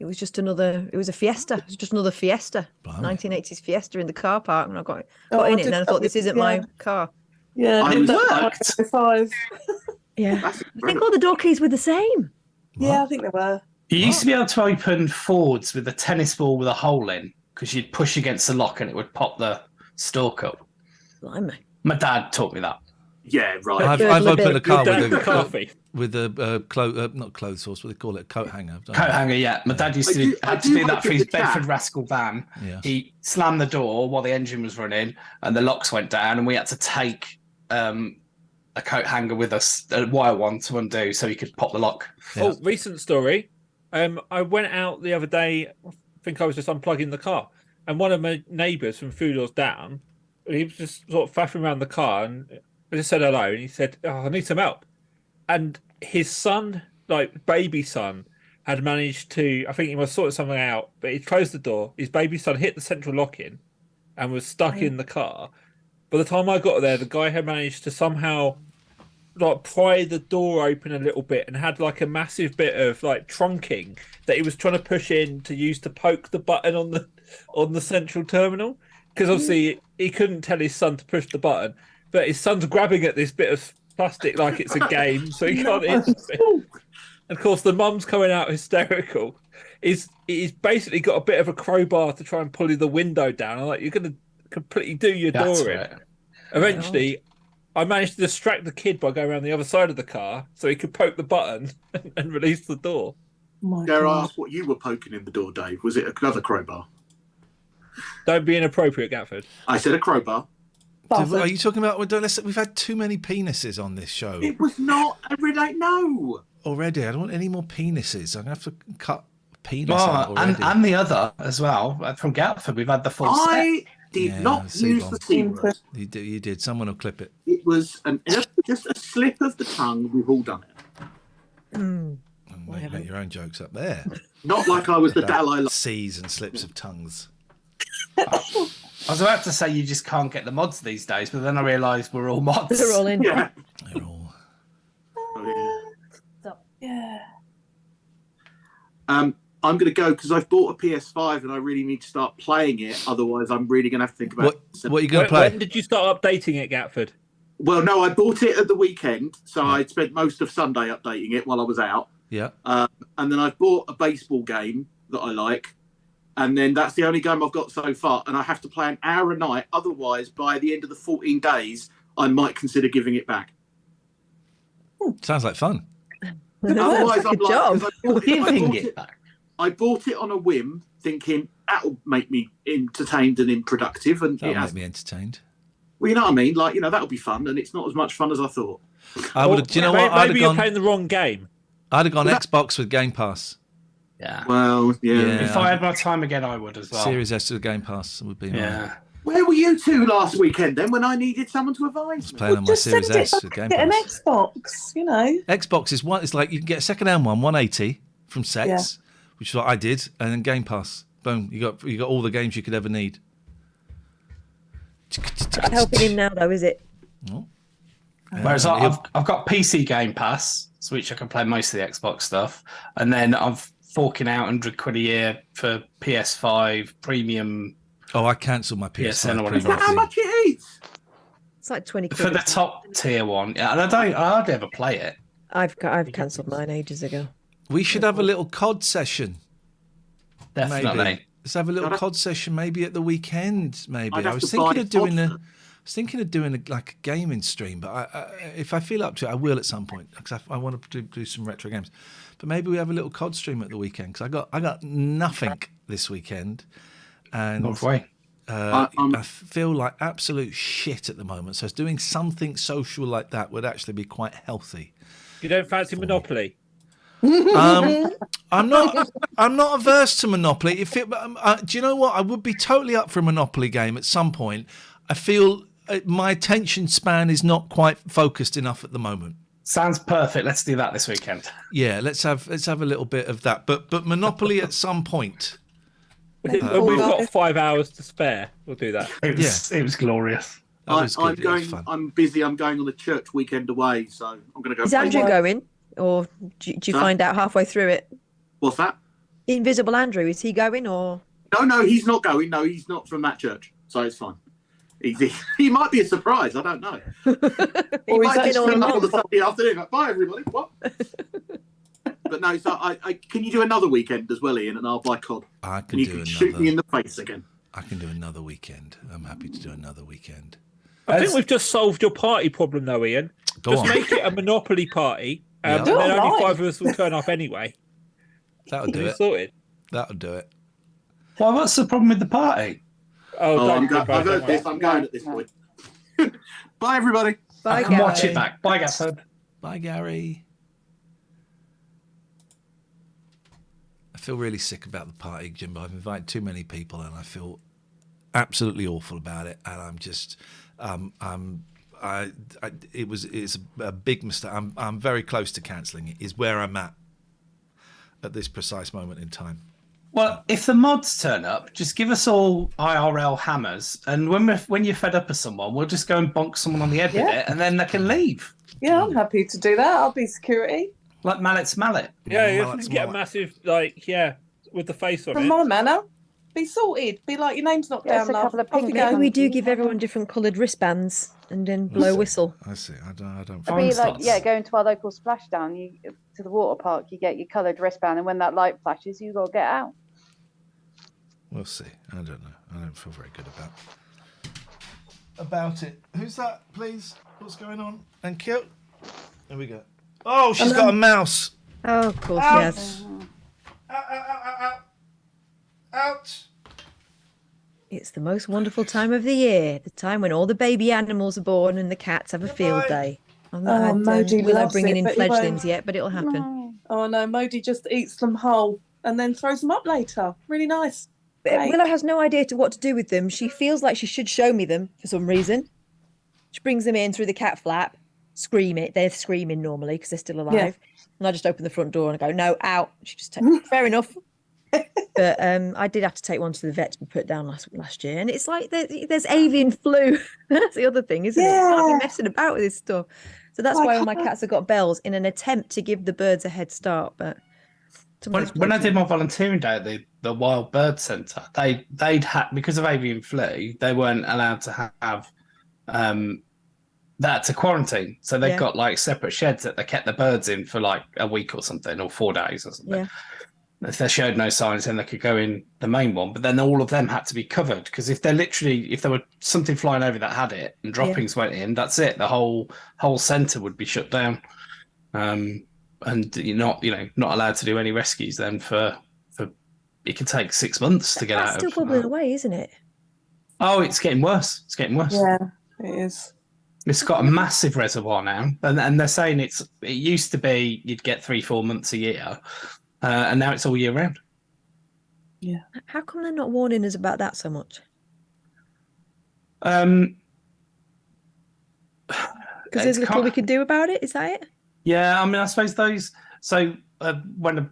It was just another. It was a Fiesta. It was just another Fiesta, 1980s Fiesta in the car park, and I got in it, and then I thought, this isn't my car. Yeah, it worked. Yeah, I think all the door keys were the same. Yeah, I think they were. You used to be able to open Fords with a tennis ball with a hole in because you'd push against the lock and it would pop the stalk up. Blimey. My dad taught me that. Yeah, right. I've opened a car Your with dad's a car thief. not clothes horse, what do they call it? A coat hanger. Coat hanger, yeah. My dad used to had to do that for his Bedford Rascal van. Yeah. He slammed the door while the engine was running, and the locks went down, and we had to take a coat hanger with us, a wire one to undo, so he could pop the lock. Yeah. Oh, recent story. I went out the other day. I think I was just unplugging the car, and one of my neighbours from 2 doors down, he was just sort of faffing around the car, and I just said hello, and he said, "Oh, I need some help." And his son, like baby son, had managed to, I think he was sorting something out, but he closed the door. His baby son hit the central lock-in and was stuck in the car. By the time I got there, the guy had managed to somehow like pry the door open a little bit and had like a massive bit of like trunking that he was trying to push in to use to poke the button on the central terminal. Because obviously he couldn't tell his son to push the button, but his son's grabbing at this bit of plastic like it's a game, so he can't hit it. And of course, the mum's coming out hysterical. He's basically got a bit of a crowbar to try and pull the window down. I'm like, you're going to completely do your door in. Eventually, I managed to distract the kid by going around the other side of the car so he could poke the button and release the door. Dare I ask what you were poking in the door, Dave? Was it another crowbar? Don't be inappropriate, Gatford. I said a crowbar. Are you talking about? We've had too many penises on this show. It was not a relate. No. Already, I don't want any more penises. I'm gonna have to cut penis out Well, already. and the other as well from Gatford. We've had the full set. I did not use the C word. You did. Someone will clip it. It was just a slip of the tongue. We've all done it. Make your own jokes up there. Not like I was the Dalai Lama. C's and slips of tongues. I was about to say you just can't get the mods these days, but then I realised we're all mods. They're all in. Yeah. They're all. Yeah. I'm going to go because I've bought a PS5 and I really need to start playing it. Otherwise, I'm really going to have to think about what are you going to play. When did you start updating it, Gatford? Well, no, I bought it at the weekend, so I spent most of Sunday updating it while I was out. Yeah. And then I've bought a baseball game that I like. And then that's the only game I've got so far. And I have to play an hour a night. Otherwise, by the end of the 14 days, I might consider giving it back. Sounds like fun. Otherwise, I'm Good job. I bought it on a whim, thinking that'll make me entertained and productive. And That'll make me entertained. Well, you know what I mean? Like, that'll be fun. And it's not as much fun as I thought. I would have. Do you know what? Maybe you're playing the wrong game. I'd have gone Xbox with Game Pass. Yeah. Well, yeah. If I had my time again, I would as well. Series S to the Game Pass would be mine. Where were you two last weekend then when I needed someone to advise me? Playing on my Series S with Game Get an Pass. Xbox, you know. Xbox is one. It's like you can get a second-hand one, 180 from Sex, which is what I did, and then Game Pass. Boom, you got all the games you could ever need. Not helping him now, though, is it? Oh. Whereas I've got PC Game Pass, which I can play most of the Xbox stuff, and then I'm forking out £100 a year for PS5 premium. Oh, I cancelled my PS5 premium. Is that how much it is? It's like 20 quid. For the top tier one, yeah, and I hardly ever play it. I've cancelled mine ages ago. We should have a little COD session. Definitely. Maybe. Let's have a little COD session maybe at the weekend. Maybe I'd I have was to buy thinking of doing COD. I was thinking of doing like a gaming stream, but if I feel up to it, I will at some point because I want to do some retro games. But maybe we have a little COD stream at the weekend because I got nothing this weekend, and I feel like absolute shit at the moment. So doing something social like that would actually be quite healthy. You don't fancy Monopoly? I'm not averse to Monopoly. Do you know what? I would be totally up for a Monopoly game at some point. I feel my attention span is not quite focused enough at the moment. Sounds perfect. Let's do that this weekend. Yeah, let's have a little bit of that. But Monopoly at some point. We've got 5 hours to spare. We'll do that. It was glorious. I'm busy. I'm going on a church weekend away, so I'm going to go. Is Andrew going, or do you find out halfway through it? What's that? Invisible Andrew, is he going or? No, he's not going. No, he's not from that church, so it's fine. He might be a surprise. I don't know. He might just turn up on the Sunday afternoon. Like, bye, everybody. What? But no, so I can you do another weekend as well, Ian, and I'll buy COD. I can and you do can another. shoot me in the face again. I can do another weekend. I'm happy to do another weekend. I think we've just solved your party problem, though, Ian. Just make it a Monopoly party, and then only 5 of us will turn up anyway. That'll do it. Sorted. That'll do it. Well, what's the problem with the party? I'm going at this point. Bye, everybody. I can watch it back. Bye, Gafford. Bye, Gary. I feel really sick about the party, Jimbo. I've invited too many people, and I feel absolutely awful about it. And I'm just, it's a big mistake. I'm very close to cancelling it. Is where I'm at this precise moment in time. Well, if the mods turn up, just give us all IRL hammers, and when you're fed up of someone, we'll just go and bonk someone on the head with it, and then they can leave. Yeah, I'm happy to do that. I'll be security. Like Mallet's Mallet. Yeah, you have to get a massive, with the face on From it. my manor. Be sorted. Be like, your name's not down, love. Maybe we do give everyone different coloured wristbands and then blow a whistle. I see. I don't. It'd be like, going to our local splashdown. To the water park, you get your coloured wristband, and when that light flashes, you got to get out. We'll see. I don't know. I don't feel very good about it. Who's that, please? What's going on? Thank you. There we go. Oh, she's got a mouse. Oh, of course, yes. Out. It's the most wonderful time of the year, the time when all the baby animals are born and the cats have a field day. I'm not Modi Willow loves bringing it, in but he fledglings won't. yet, but it'll happen. No. Oh no, Modi just eats them whole and then throws them up later. Really nice. Great. Willow has no idea what to do with them. She feels like she should show me them for some reason. She brings them in through the cat flap, scream it. They're screaming normally because they're still alive. Yeah. And I just open the front door and I go, no, out. She just takes fair enough. But I did have to take one to the vet to be put down last year. And it's like there's avian flu. That's the other thing, isn't it? You can't be messing about with this stuff. So that's why all my cats have got bells in an attempt to give the birds a head start. But when I did my volunteering day at the Wild Bird Centre, they'd had, because of avian flu, they weren't allowed to have that to quarantine. So they've got like separate sheds that they kept the birds in for like a week or something, or 4 days or something. Yeah. If they showed no signs, then they could go in the main one. But then all of them had to be covered, because if there were something flying over that had it and droppings went in, that's it. The whole centre would be shut down, and you're not allowed to do any rescues then for it could take 6 months to get out. That's still bubbling away, isn't it? Oh, it's getting worse. It's getting worse. Yeah, it is. It's got a massive reservoir now, and they're saying it used to be you'd get 3-4 months a year. And now it's all year round. Yeah. How come they're not warning us about that so much? Because there's little we can do about it. Is that it? Yeah, I mean, I suppose those. So when I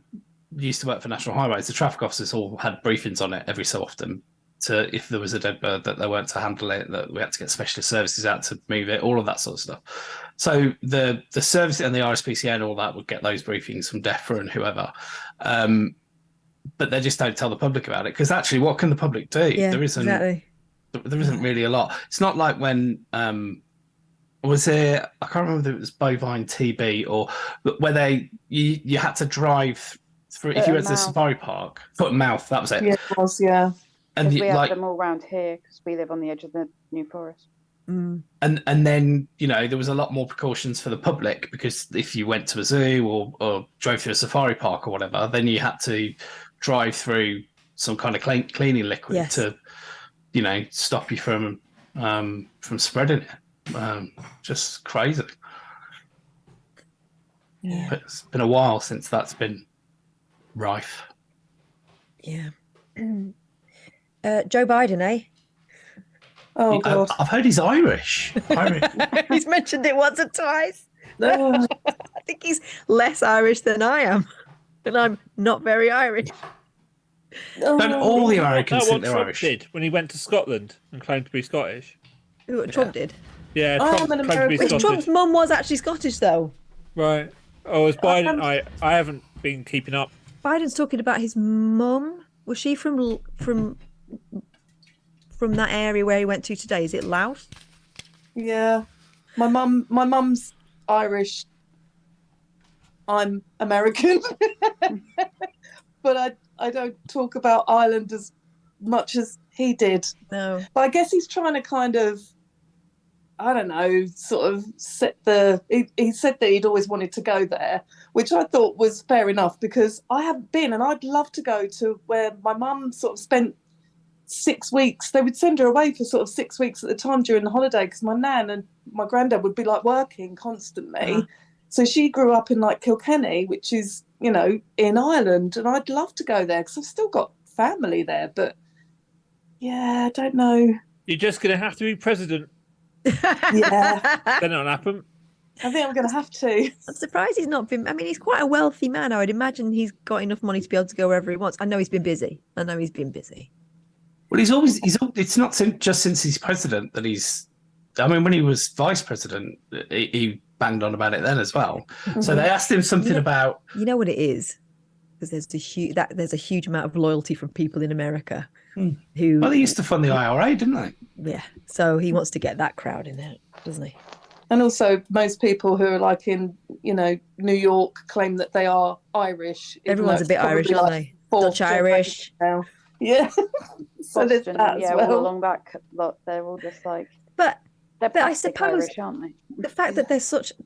used to work for National Highways, the traffic officers all had briefings on it every so often. To if there was a dead bird that they weren't to handle it, that we had to get specialist services out to move it, all of that sort of stuff. So the service and the RSPCA and all that would get those briefings from DEFRA and whoever, but they just don't tell the public about it, because actually, what can the public do? Yeah, there isn't really a lot. It's not like when was there? I can't remember if it was bovine TB or where you had to drive through if you went to the safari park, foot and mouth. That was it. Yeah, it was. Yeah. And we have them all around here because we live on the edge of the New Forest. Mm. And then there was a lot more precautions for the public, because if you went to a zoo or drove through a safari park or whatever, then you had to drive through some kind of cleaning liquid to stop you from spreading it. Just crazy. Yeah. But it's been a while since that's been rife. Yeah. Joe Biden, eh? Oh, God. I've heard he's Irish. He's mentioned it once or twice. No. I think he's less Irish than I am. And I'm not very Irish. Don't all the Americans think they're Trump Irish? did when he went to Scotland and claimed to be Scottish. Trump did? Yeah, Trump claimed to be Scottish. Trump's mum was actually Scottish, though. Right. Oh, as Biden, I haven't been keeping up. Biden's talking about his mum. Was she from that area where he went to today? Is it Laos? Yeah. My mum's Irish. I'm American. But I don't talk about Ireland as much as he did. No. But I guess he's trying to kind of I don't know, sort of set the. He said that he'd always wanted to go there, which I thought was fair enough because I haven't been, and I'd love to go to where my mum sort of spent 6 weeks. They would send her away for sort of 6 weeks at the time during the holiday because my nan and my granddad would be like working constantly. So she grew up in like Kilkenny, which is, you know, in Ireland, and I'd love to go there because I've still got family there. But yeah, I don't know. You're just going to have to be president. Yeah. Then it'll happen. I think I'm going to have to. I'm surprised he's not been. I mean, he's quite a wealthy man. I would imagine he's got enough money to be able to go wherever he wants. I know he's been busy. Well, it's not just since he's president that he's. I mean, when he was vice president, he banged on about it then as well. So they asked him something about. You know what it is? Because there's a huge amount of loyalty from people in America who. Well, they used to fund the IRA, didn't they? Yeah. So he wants to get that crowd in there, doesn't he? And also, most people who are like in, you know, New York claim that they are Irish. Everyone's a bit Irish, aren't they? Dutch Irish. Now. Yeah. So there's Boston, that as yeah, well. all along back, look, they're all just like. But they're I plastic suppose Irish, aren't they? the fact that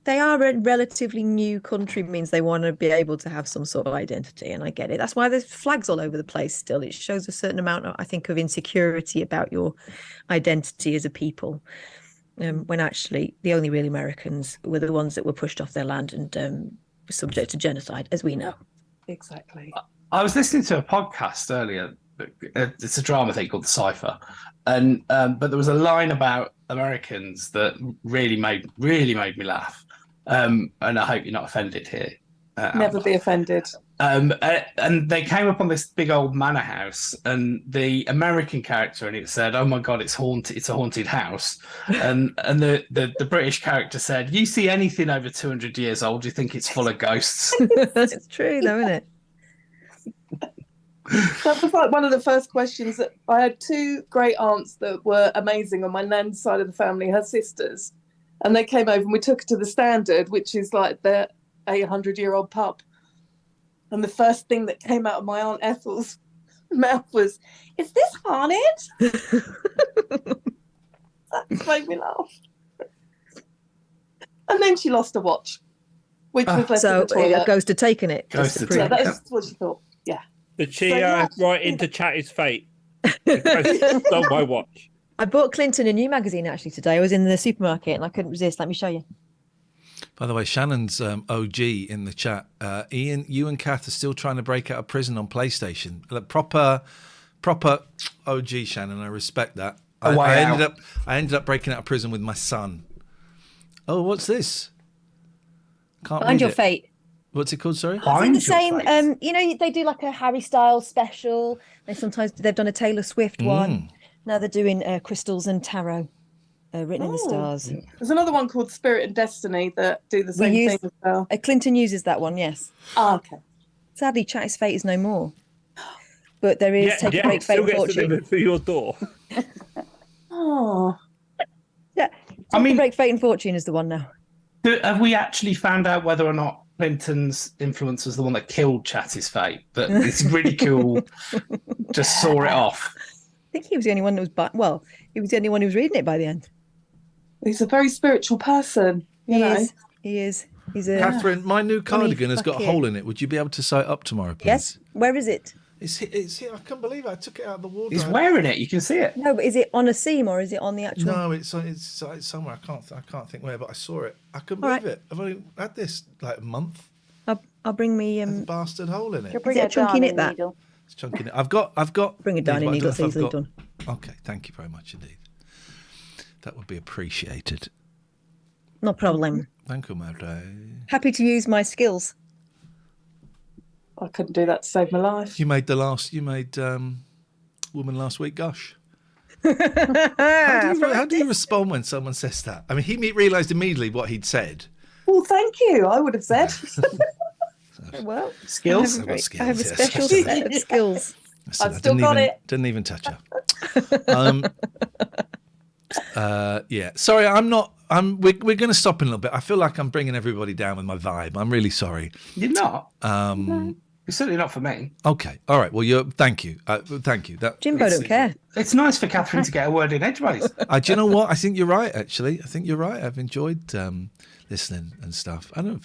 they are a relatively new country means they want to be able to have some sort of identity, and I get it. That's why there's flags all over the place still. It shows a certain amount, I think, of insecurity about your identity as a people, when actually the only real Americans were the ones that were pushed off their land and were subject to genocide, as we know. Exactly. I was listening to a podcast earlier. It's a drama thing called The Cipher, and but there was a line about Americans that really made me laugh, and I hope you're not offended here. Never be offended. And they came up on this big old manor house, and the American character in it said, "Oh my God, it's haunted! It's a haunted house." and the British character said, "You see anything over 200 years old, you think it's full of ghosts." It's true, though, isn't it? That was like one of the first questions that I had. Two great aunts that were amazing on my nan's side of the family, her sisters, and they came over and we took her to the Standard, which is like the 800-year-old pub. And the first thing that came out of my aunt Ethel's mouth was, "Is this haunted?" That made me laugh. And then she lost a watch, which was left in the toilet. It goes to taking it. Yeah, that's what she thought. Yeah. Did she write into chat his fate? On my watch. I bought Clinton a new magazine actually today. I was in the supermarket and I couldn't resist. Let me show you. By the way, Shannon's OG in the chat. Ian, you and Kath are still trying to break out of prison on PlayStation. Like, proper OG, Shannon. I respect that. I ended up breaking out of prison with my son. Oh, what's this? Can't Find read Your it. Fate. What's it called? Sorry. It's in the same. You know, they do like a Harry Styles special. They've done a Taylor Swift one. Now they're doing crystals and tarot, written in the stars. There's another one called Spirit and Destiny that do the same thing as well. Clinton uses that one, yes. Oh, okay. Sadly, Chat is Fate is no more. But there is Take a Break, Fate and Fortune. Delivered through your door. Oh. Yeah. Take a Break, Fate and Fortune is the one now. Have we actually found out whether or not Clinton's influence was the one that killed Chatty's Fate? But it's really cool. Just saw it off. I think he was the only one that was. He was the only one who was reading it by the end. He's a very spiritual person. He is. He's a. Catherine, my new cardigan has got a hole in it. Would you be able to sew it up tomorrow, please? Yes. Where is it? It's here. I can't believe it. I took it out of the wardrobe. He's wearing it. You can see it. No, but is it on a seam or is it on the actual? No, it's somewhere. I can't think where, but I saw it. I couldn't believe it. I've only had this like a month. I'll bring me There's a bastard hole in it. Is it a chunky knit that? It's chunky knit. I've got. Bring a darning needle. It's easily done. Okay, thank you very much indeed. That would be appreciated. No problem. Thank you, madam. Happy to use my skills. I couldn't do that to save my life. You made Woman Last Week gush. How do you respond when someone says that? I mean, he realised immediately what he'd said. Well, thank you. I would have said. Well, skills. I have a special set of skills. I've still got it. Didn't even touch her. Yeah. Sorry, we're going to stop in a little bit. I feel like I'm bringing everybody down with my vibe. I'm really sorry. You're not. It's certainly not for me. Okay, all right. Well, thank you, thank you. Jimbo don't care. It's nice for Catherine to get a word in edgeways. Do you know what? I think you're right. Actually, I think you're right. I've enjoyed listening and stuff. I don't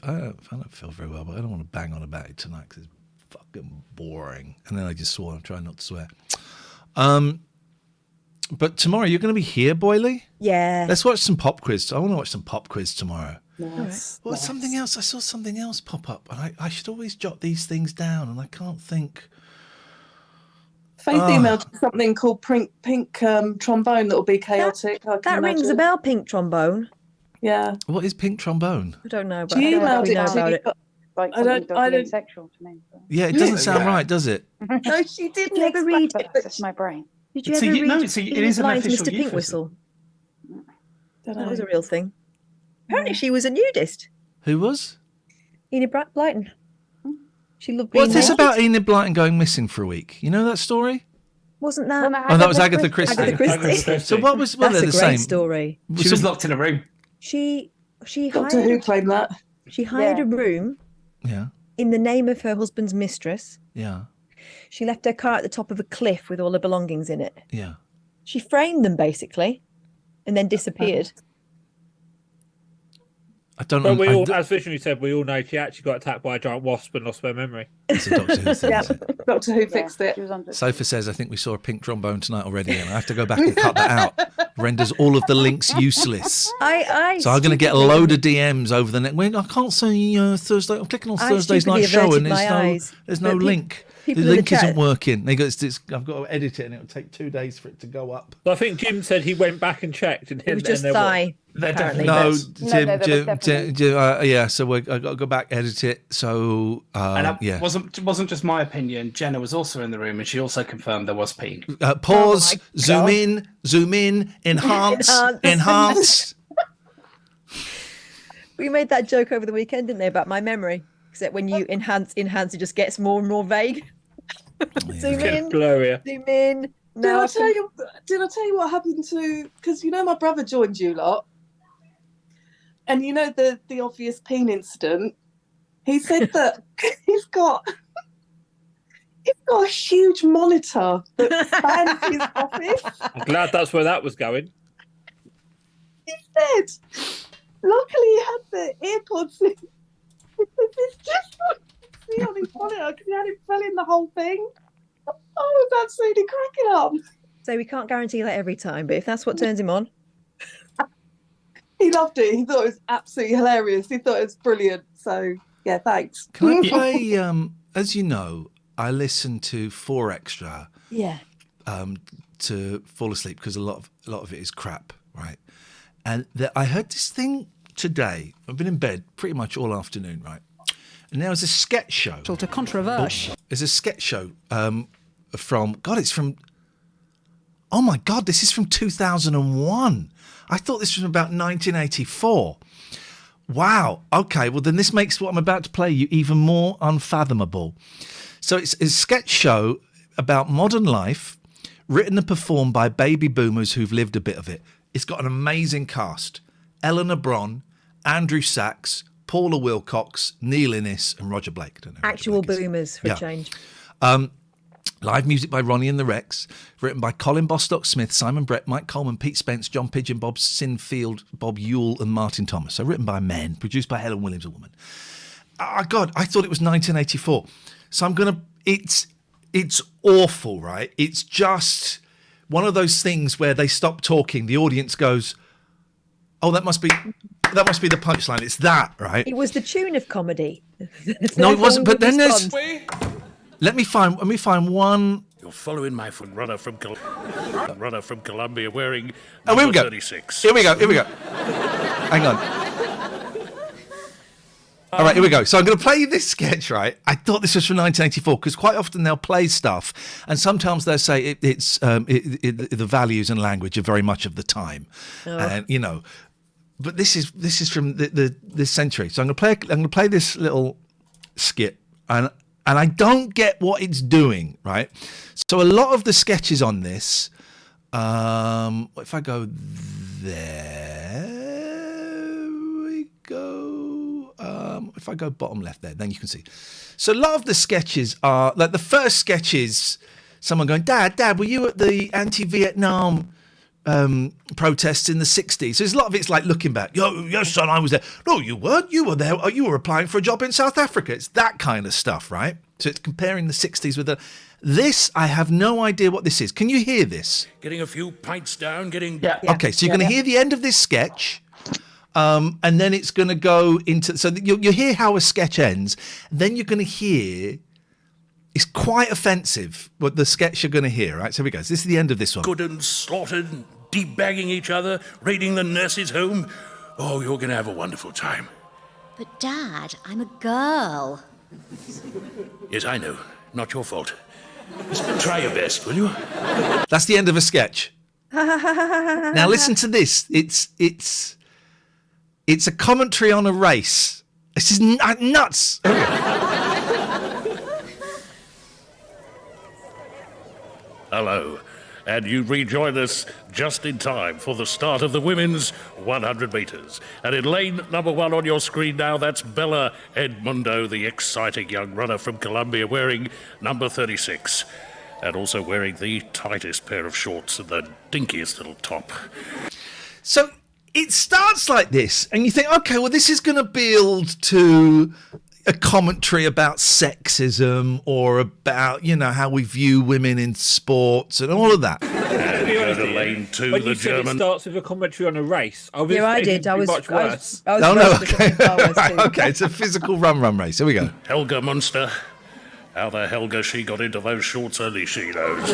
feel very well, but I don't want to bang on about it tonight because it's fucking boring. And then I just swore. I'm trying not to swear. But tomorrow you're going to be here, Boyley. Yeah. Let's watch some pop quiz. I want to watch some pop quiz tomorrow. Nice. Well, something else. I saw something else pop up, and I should always jot these things down, and I can't think. Faith emailed something called pink trombone that will be chaotic. That rings a bell, pink trombone. Yeah. What is pink trombone? I don't know, but She I don't emailed know it about to it. Like I don't. sexual to me. So. Yeah, it doesn't sound right, does it? No, she didn't. Did you ever read? That's my brain. Did you ever read? It is an Lines official Mr. Pink euphemism. Whistle. Don't That know. was a real thing. Apparently, she was a nudist. Who was? Enid Blyton. She loved being What's this naked. about Enid Blyton going missing for a week? You know that story? Wasn't that? Oh, that was Agatha Christie. Agatha Christie. So what was? Well, That's they're a the great same. story. She was locked in a room. She Doctor Who hired. claimed that. She hired a room Yeah, in the name of her husband's mistress. yeah, She left her car at the top of a cliff with all her belongings in it. yeah. She framed them basically, and then disappeared. I don't But know. we all, as Visionary said, we all know she actually got attacked by a giant wasp and lost her memory. It's a Doctor Who thing. Yeah, isn't it? Doctor Who fixed it. Sophia says, I think we saw a pink trombone tonight already, and I have to go back and cut that out. Renders all of the links useless. So I'm going to get a load of DMs over the next. I can't say Thursday. I'm clicking on Thursday's night show, and there's no link. The link isn't working. They go, I've got to edit it, and it'll take 2 days for it to go up. I think Jim said he went back and checked, and It was just thigh. apparently. No, there was yeah. So I got to go back, edit it. So And that yeah. wasn't just my opinion. Jenna was also in the room, and she also confirmed there was pink. Pause. Oh Zoom in. Enhance. Enhance. We made that joke over the weekend, didn't they, about my memory? Except when you enhance, it just gets more and more vague. Zoom in. Blurrier. Zoom in. Did No, I tell you what happened to? Because my brother joined you lot, and the obvious peen incident. He said that he's got a huge monitor that spans his office. I'm glad that's where that was going. He said, luckily he had the earpods in. It's just what you see on his monitor because he had him filling the whole thing. I was absolutely cracking up. so we can't guarantee that every time, but if that's what turns him on, He loved it. He thought it was absolutely hilarious. He thought it was brilliant. So yeah, thanks. Can I play? As you know, I listen to 4 Extra. yeah. To fall asleep because a lot of it is crap, right? And I heard this thing today. I've been in bed pretty much all afternoon, right? And there was a sketch show. To controversial. There's a sketch show from it's from. Oh my God, this is from 2001. I thought this was about 1984. Wow. Okay, well then this makes what I'm about to play you even more unfathomable. So it's a sketch show about modern life, written and performed by baby boomers who've lived a bit of it. It's got an amazing cast. Eleanor Bron, Andrew Sachs, Paula Wilcox, Neil Innes, and Roger Blake. I don't know who Roger Actual Blake is. boomers for Yeah. a change. Live music by Ronnie and the Rex, written by Colin Bostock Smith, Simon Brett, Mike Coleman, Pete Spence, John Pigeon, Bob Sinfield, Bob Yule, and Martin Thomas. So written by men, produced by Helen Williams, a woman. Oh God, I thought it was 1984. So I'm gonna. It's awful, right? It's just one of those things where they stop talking. The audience goes, "Oh, that must be the punchline." It's that, right? It was the tune of comedy. No, it wasn't. But then there's. Respond. Let me find one. You're following my foot runner from Colombia wearing Oh, here we go. 36. Here we go. Hang on. All right, here we go. So I'm going to play you this sketch, right? I thought this was from 1984 because quite often they'll play stuff and sometimes they'll say it's the values and language are very much of the time. Oh. And, but this is from this century. So I'm going to play this little skit and I don't get what it's doing, right? So a lot of the sketches on this, if I go there we go. if I go bottom left there, then you can see. So a lot of the sketches are like the first sketch is someone going, Dad, were you at the anti-Vietnam protests in the 60s? So there's a lot of it's like looking back. Yes, son, I was there. No, you weren't. You were there. Oh, you were applying for a job in South Africa. It's that kind of stuff, right? So it's comparing the 60s with this. I have no idea what this is. Can you hear this? Getting a few pints down, Okay, so you're going to hear the end of this sketch. And then it's going to go into... So you'll hear how a sketch ends. Then you're going to hear... It's quite offensive, what the sketch you're going to hear, right? So here we go. So this is the end of this one. good and slaughtered, debagging each other, raiding the nurses' home. Oh, you're going to have a wonderful time. But, Dad, I'm a girl. Yes, I know. Not your fault. Just try your best, will you? That's the end of a sketch. Now listen to this. It's a commentary on a race. This is nuts. Hello, and you rejoin us just in time for the start of the women's 100 metres. And in lane number 1 on your screen now, that's Bella Edmundo, the exciting young runner from Colombia, wearing number 36. And also wearing the tightest pair of shorts and the dinkiest little top. So it starts like this, and you think, okay, well, this is going to build to a commentary about sexism or about, how we view women in sports and all of that. And you go to lane 2, when the you said German. it starts with a commentary on a race. I did. I was much worse. Okay, it's a physical run race. Here we go. Helga Munster. How the Helga she got into those shorts, only she knows.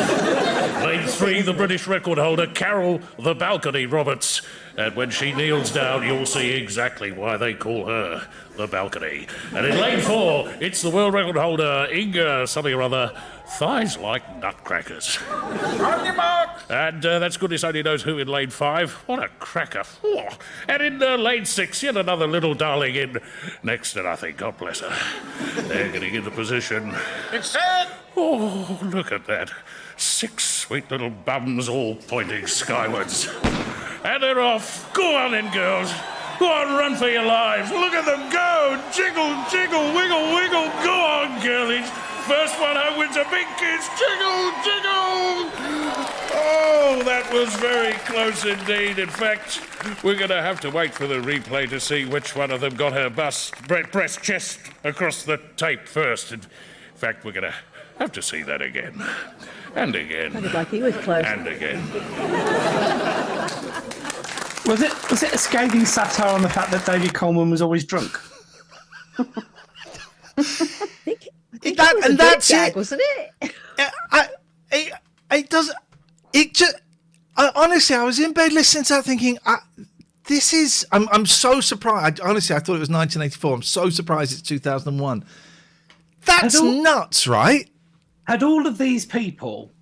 Lane 3, the British record holder, Carol the Balcony Roberts. And when she kneels down, you'll see exactly why they call her the Balcony. And in lane 4, it's the world record holder, Inga something or other, thighs like nutcrackers. On your mark! And that's goodness only knows who in lane 5. What a cracker. Oh. And in lane 6, yet another little darling in next to nothing. God bless her. They're getting into position. It's set! Oh, look at that. 6 sweet little bums all pointing skywards. And they're off. Go on in, girls. Go on, run for your lives. Look at them go. Jiggle, jiggle, wiggle, wiggle. Go on, girlies. First one who wins a big kiss. Jiggle, jiggle. Oh, that was very close indeed. In fact, we're going to have to wait for the replay to see which one of them got her breast chest across the tape first. In fact, we're going to have to see that again. And again. Sounded like he was close. And again. Was it a scathing satire on the fact that David Coleman was always drunk? That's it, wasn't it? It does. It just. Honestly, I was in bed listening to that, thinking, "This is." I'm so surprised. Honestly, I thought it was 1984. I'm so surprised it's 2001. That's nuts, right? Had all of these people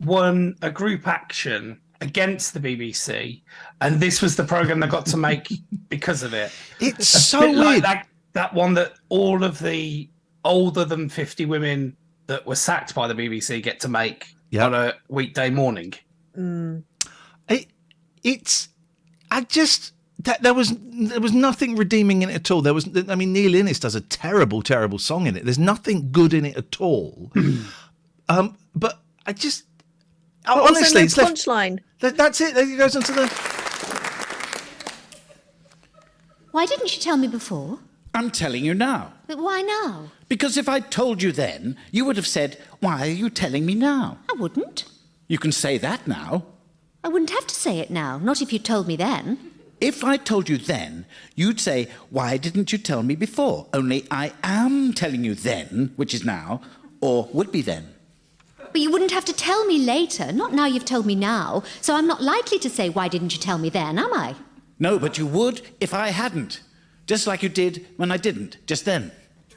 won a group action against the BBC, and this was the programme they got to make because of it? It's so weird. Like that one that all of the older than 50 women that were sacked by the BBC get to make on a weekday morning. There was nothing redeeming in it at all. Neil Innes does a terrible song in it. There's nothing good in it at all. But I just honestly, it's punchline. That's it. There he goes into the. Why didn't you tell me before? I'm telling you now. But why now? Because if I'd told you then, you would have said, "Why are you telling me now?" I wouldn't. You can say that now. I wouldn't have to say it now, not if you told me then. If I told you then, you'd say, "Why didn't you tell me before?" Only I am telling you then, which is now, or would be then. But you wouldn't have to tell me later, not now you've told me now. So I'm not likely to say, "Why didn't you tell me then," am I? No, but you would if I hadn't. Just like you did when I didn't, just then.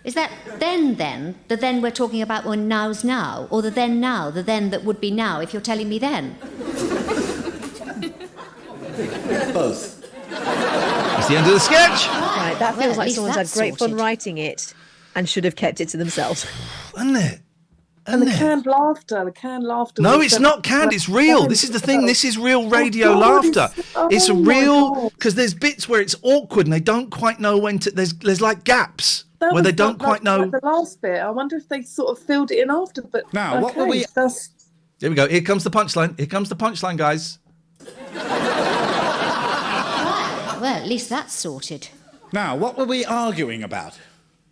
Is that then? The then we're talking about when now's now? Or the then now, the then that would be now if you're telling me then? Both. That's the end of the sketch. Right, that feels at like least someone's had that's great fun sorted. writing it and should have kept it to themselves. Isn't it? And the canned laughter. No, was it's the- not canned. It's real. This is the thing. This is real radio laughter. It's real because there's bits where it's awkward and they don't quite know when to. There's like gaps where they don't quite know. Like the last bit. I wonder if they sort of filled it in after. But Now, what were we? Here we go. Here comes the punchline. Here comes the punchline, guys. Well, at least that's sorted. Now, what were we arguing about?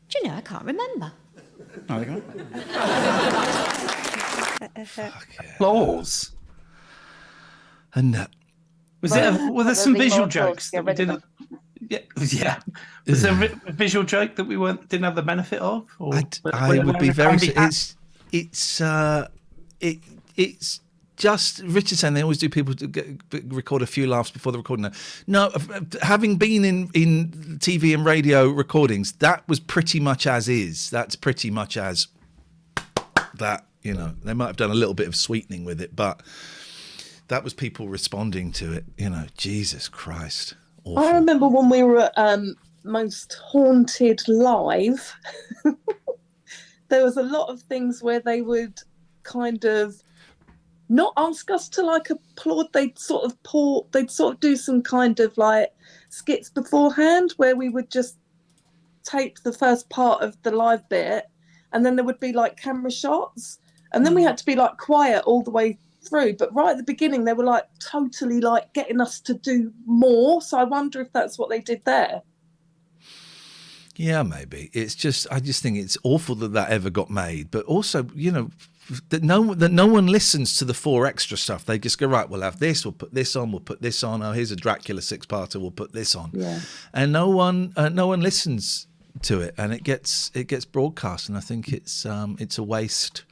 Do you know, I can't remember. Oh, there you go. Applause. And Was were there some visual jokes that we didn't? Yeah. Was there a visual joke that we didn't have the benefit of? Or I would be very. It's just Richard saying they always do people to record a few laughs before the recording. No, having been in TV and radio recordings, that was pretty much as is. That's pretty much as that. You know, they might have done a little bit of sweetening with it, but that was people responding to it. You know, Jesus Christ. Awful. I remember when we were at Most Haunted Live, there was a lot of things where they would kind of not ask us to like applaud. They'd sort of do some kind of like skits beforehand where we would just tape the first part of the live bit and then there would be like camera shots and then we had to be like quiet all the way through. But right at the beginning, they were like totally like getting us to do more. So I wonder if that's what they did there. Yeah, maybe. It's just, I just think it's awful that ever got made. But also, you know, that no one listens to the 4 extra stuff. They just go, right, we'll have this, we'll put this on, we'll put this on. Oh, here's a Dracula 6-parter, we'll put this on. Yeah. And no one listens to it, and it gets broadcast. And I think it's a waste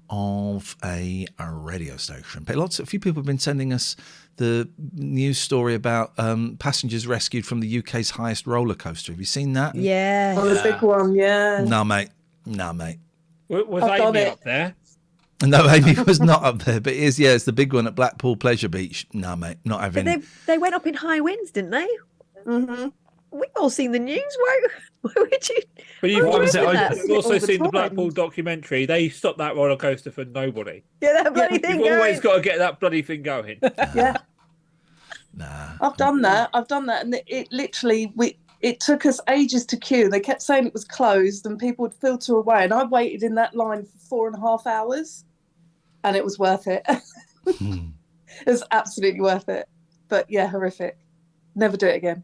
of a radio station. But a few people have been sending us the news story about passengers rescued from the UK's highest roller coaster. Have you seen that? Yeah. Oh, the big one, yeah. No, mate. Was I've done Amy it. up there? No, Amy was not up there, but it's the big one at Blackpool Pleasure Beach. No, mate, not having. But they went up in high winds, didn't they? Mm-hmm. We've all seen the news. Why would you? But you've why would you do also, that? you've also All the seen the time. Blackpool documentary. They stopped that roller coaster for nobody. Yeah, that bloody thing You've always going. got to get that bloody thing going. Yeah. Nah. I've done that, and it literally it took us ages to queue. They kept saying it was closed, and people would filter away. And I waited in that line for 4.5 hours, and it was worth it. It was absolutely worth it. But yeah, horrific. Never do it again.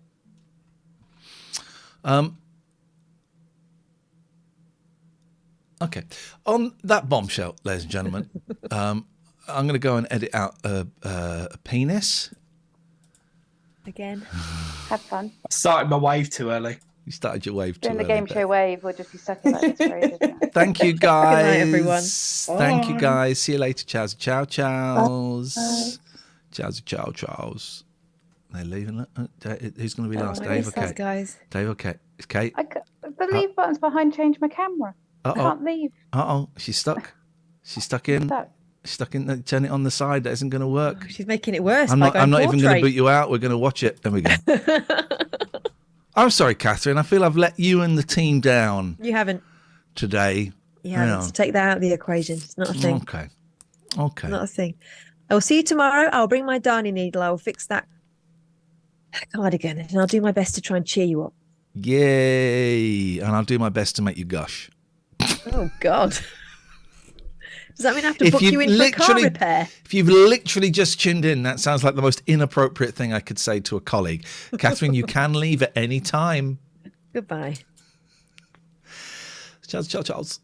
Okay. On that bombshell, ladies and gentlemen, I'm going to go and edit out a penis. Again. Have fun. I started my wave too early. You started your wave too Doing the early. game show wave, we'll just be stuck in that. It's crazy, isn't it? Thank you, guys. Good night, everyone. Thank you, guys. See you later. Ciao, ciao, ciao. Ciao, ciao, ciao. They're leaving. Who's going to be last? Dave or Kate? Guys. Dave or Kate? It's Kate. The leave button's behind change my camera. I can't leave. She's stuck. She's stuck in. She's stuck in. Turn it on the side. That isn't going to work. She's making it worse. I'm not even going to portrait. boot you out. We're going to watch it. There we go. I'm sorry, Catherine. I feel I've let you and the team down You haven't. today. You haven't. So take that out of the equation. It's not a thing. Okay. Not a thing. I will see you tomorrow. I'll bring my darning needle. I will fix that cardigan, and I'll do my best to try and cheer you up. Yay! And I'll do my best to make you gush. Oh God. Does that mean I have to book you in for a car repair? If you've literally just tuned in, that sounds like the most inappropriate thing I could say to a colleague. Catherine, you can leave at any time. Goodbye. Charles.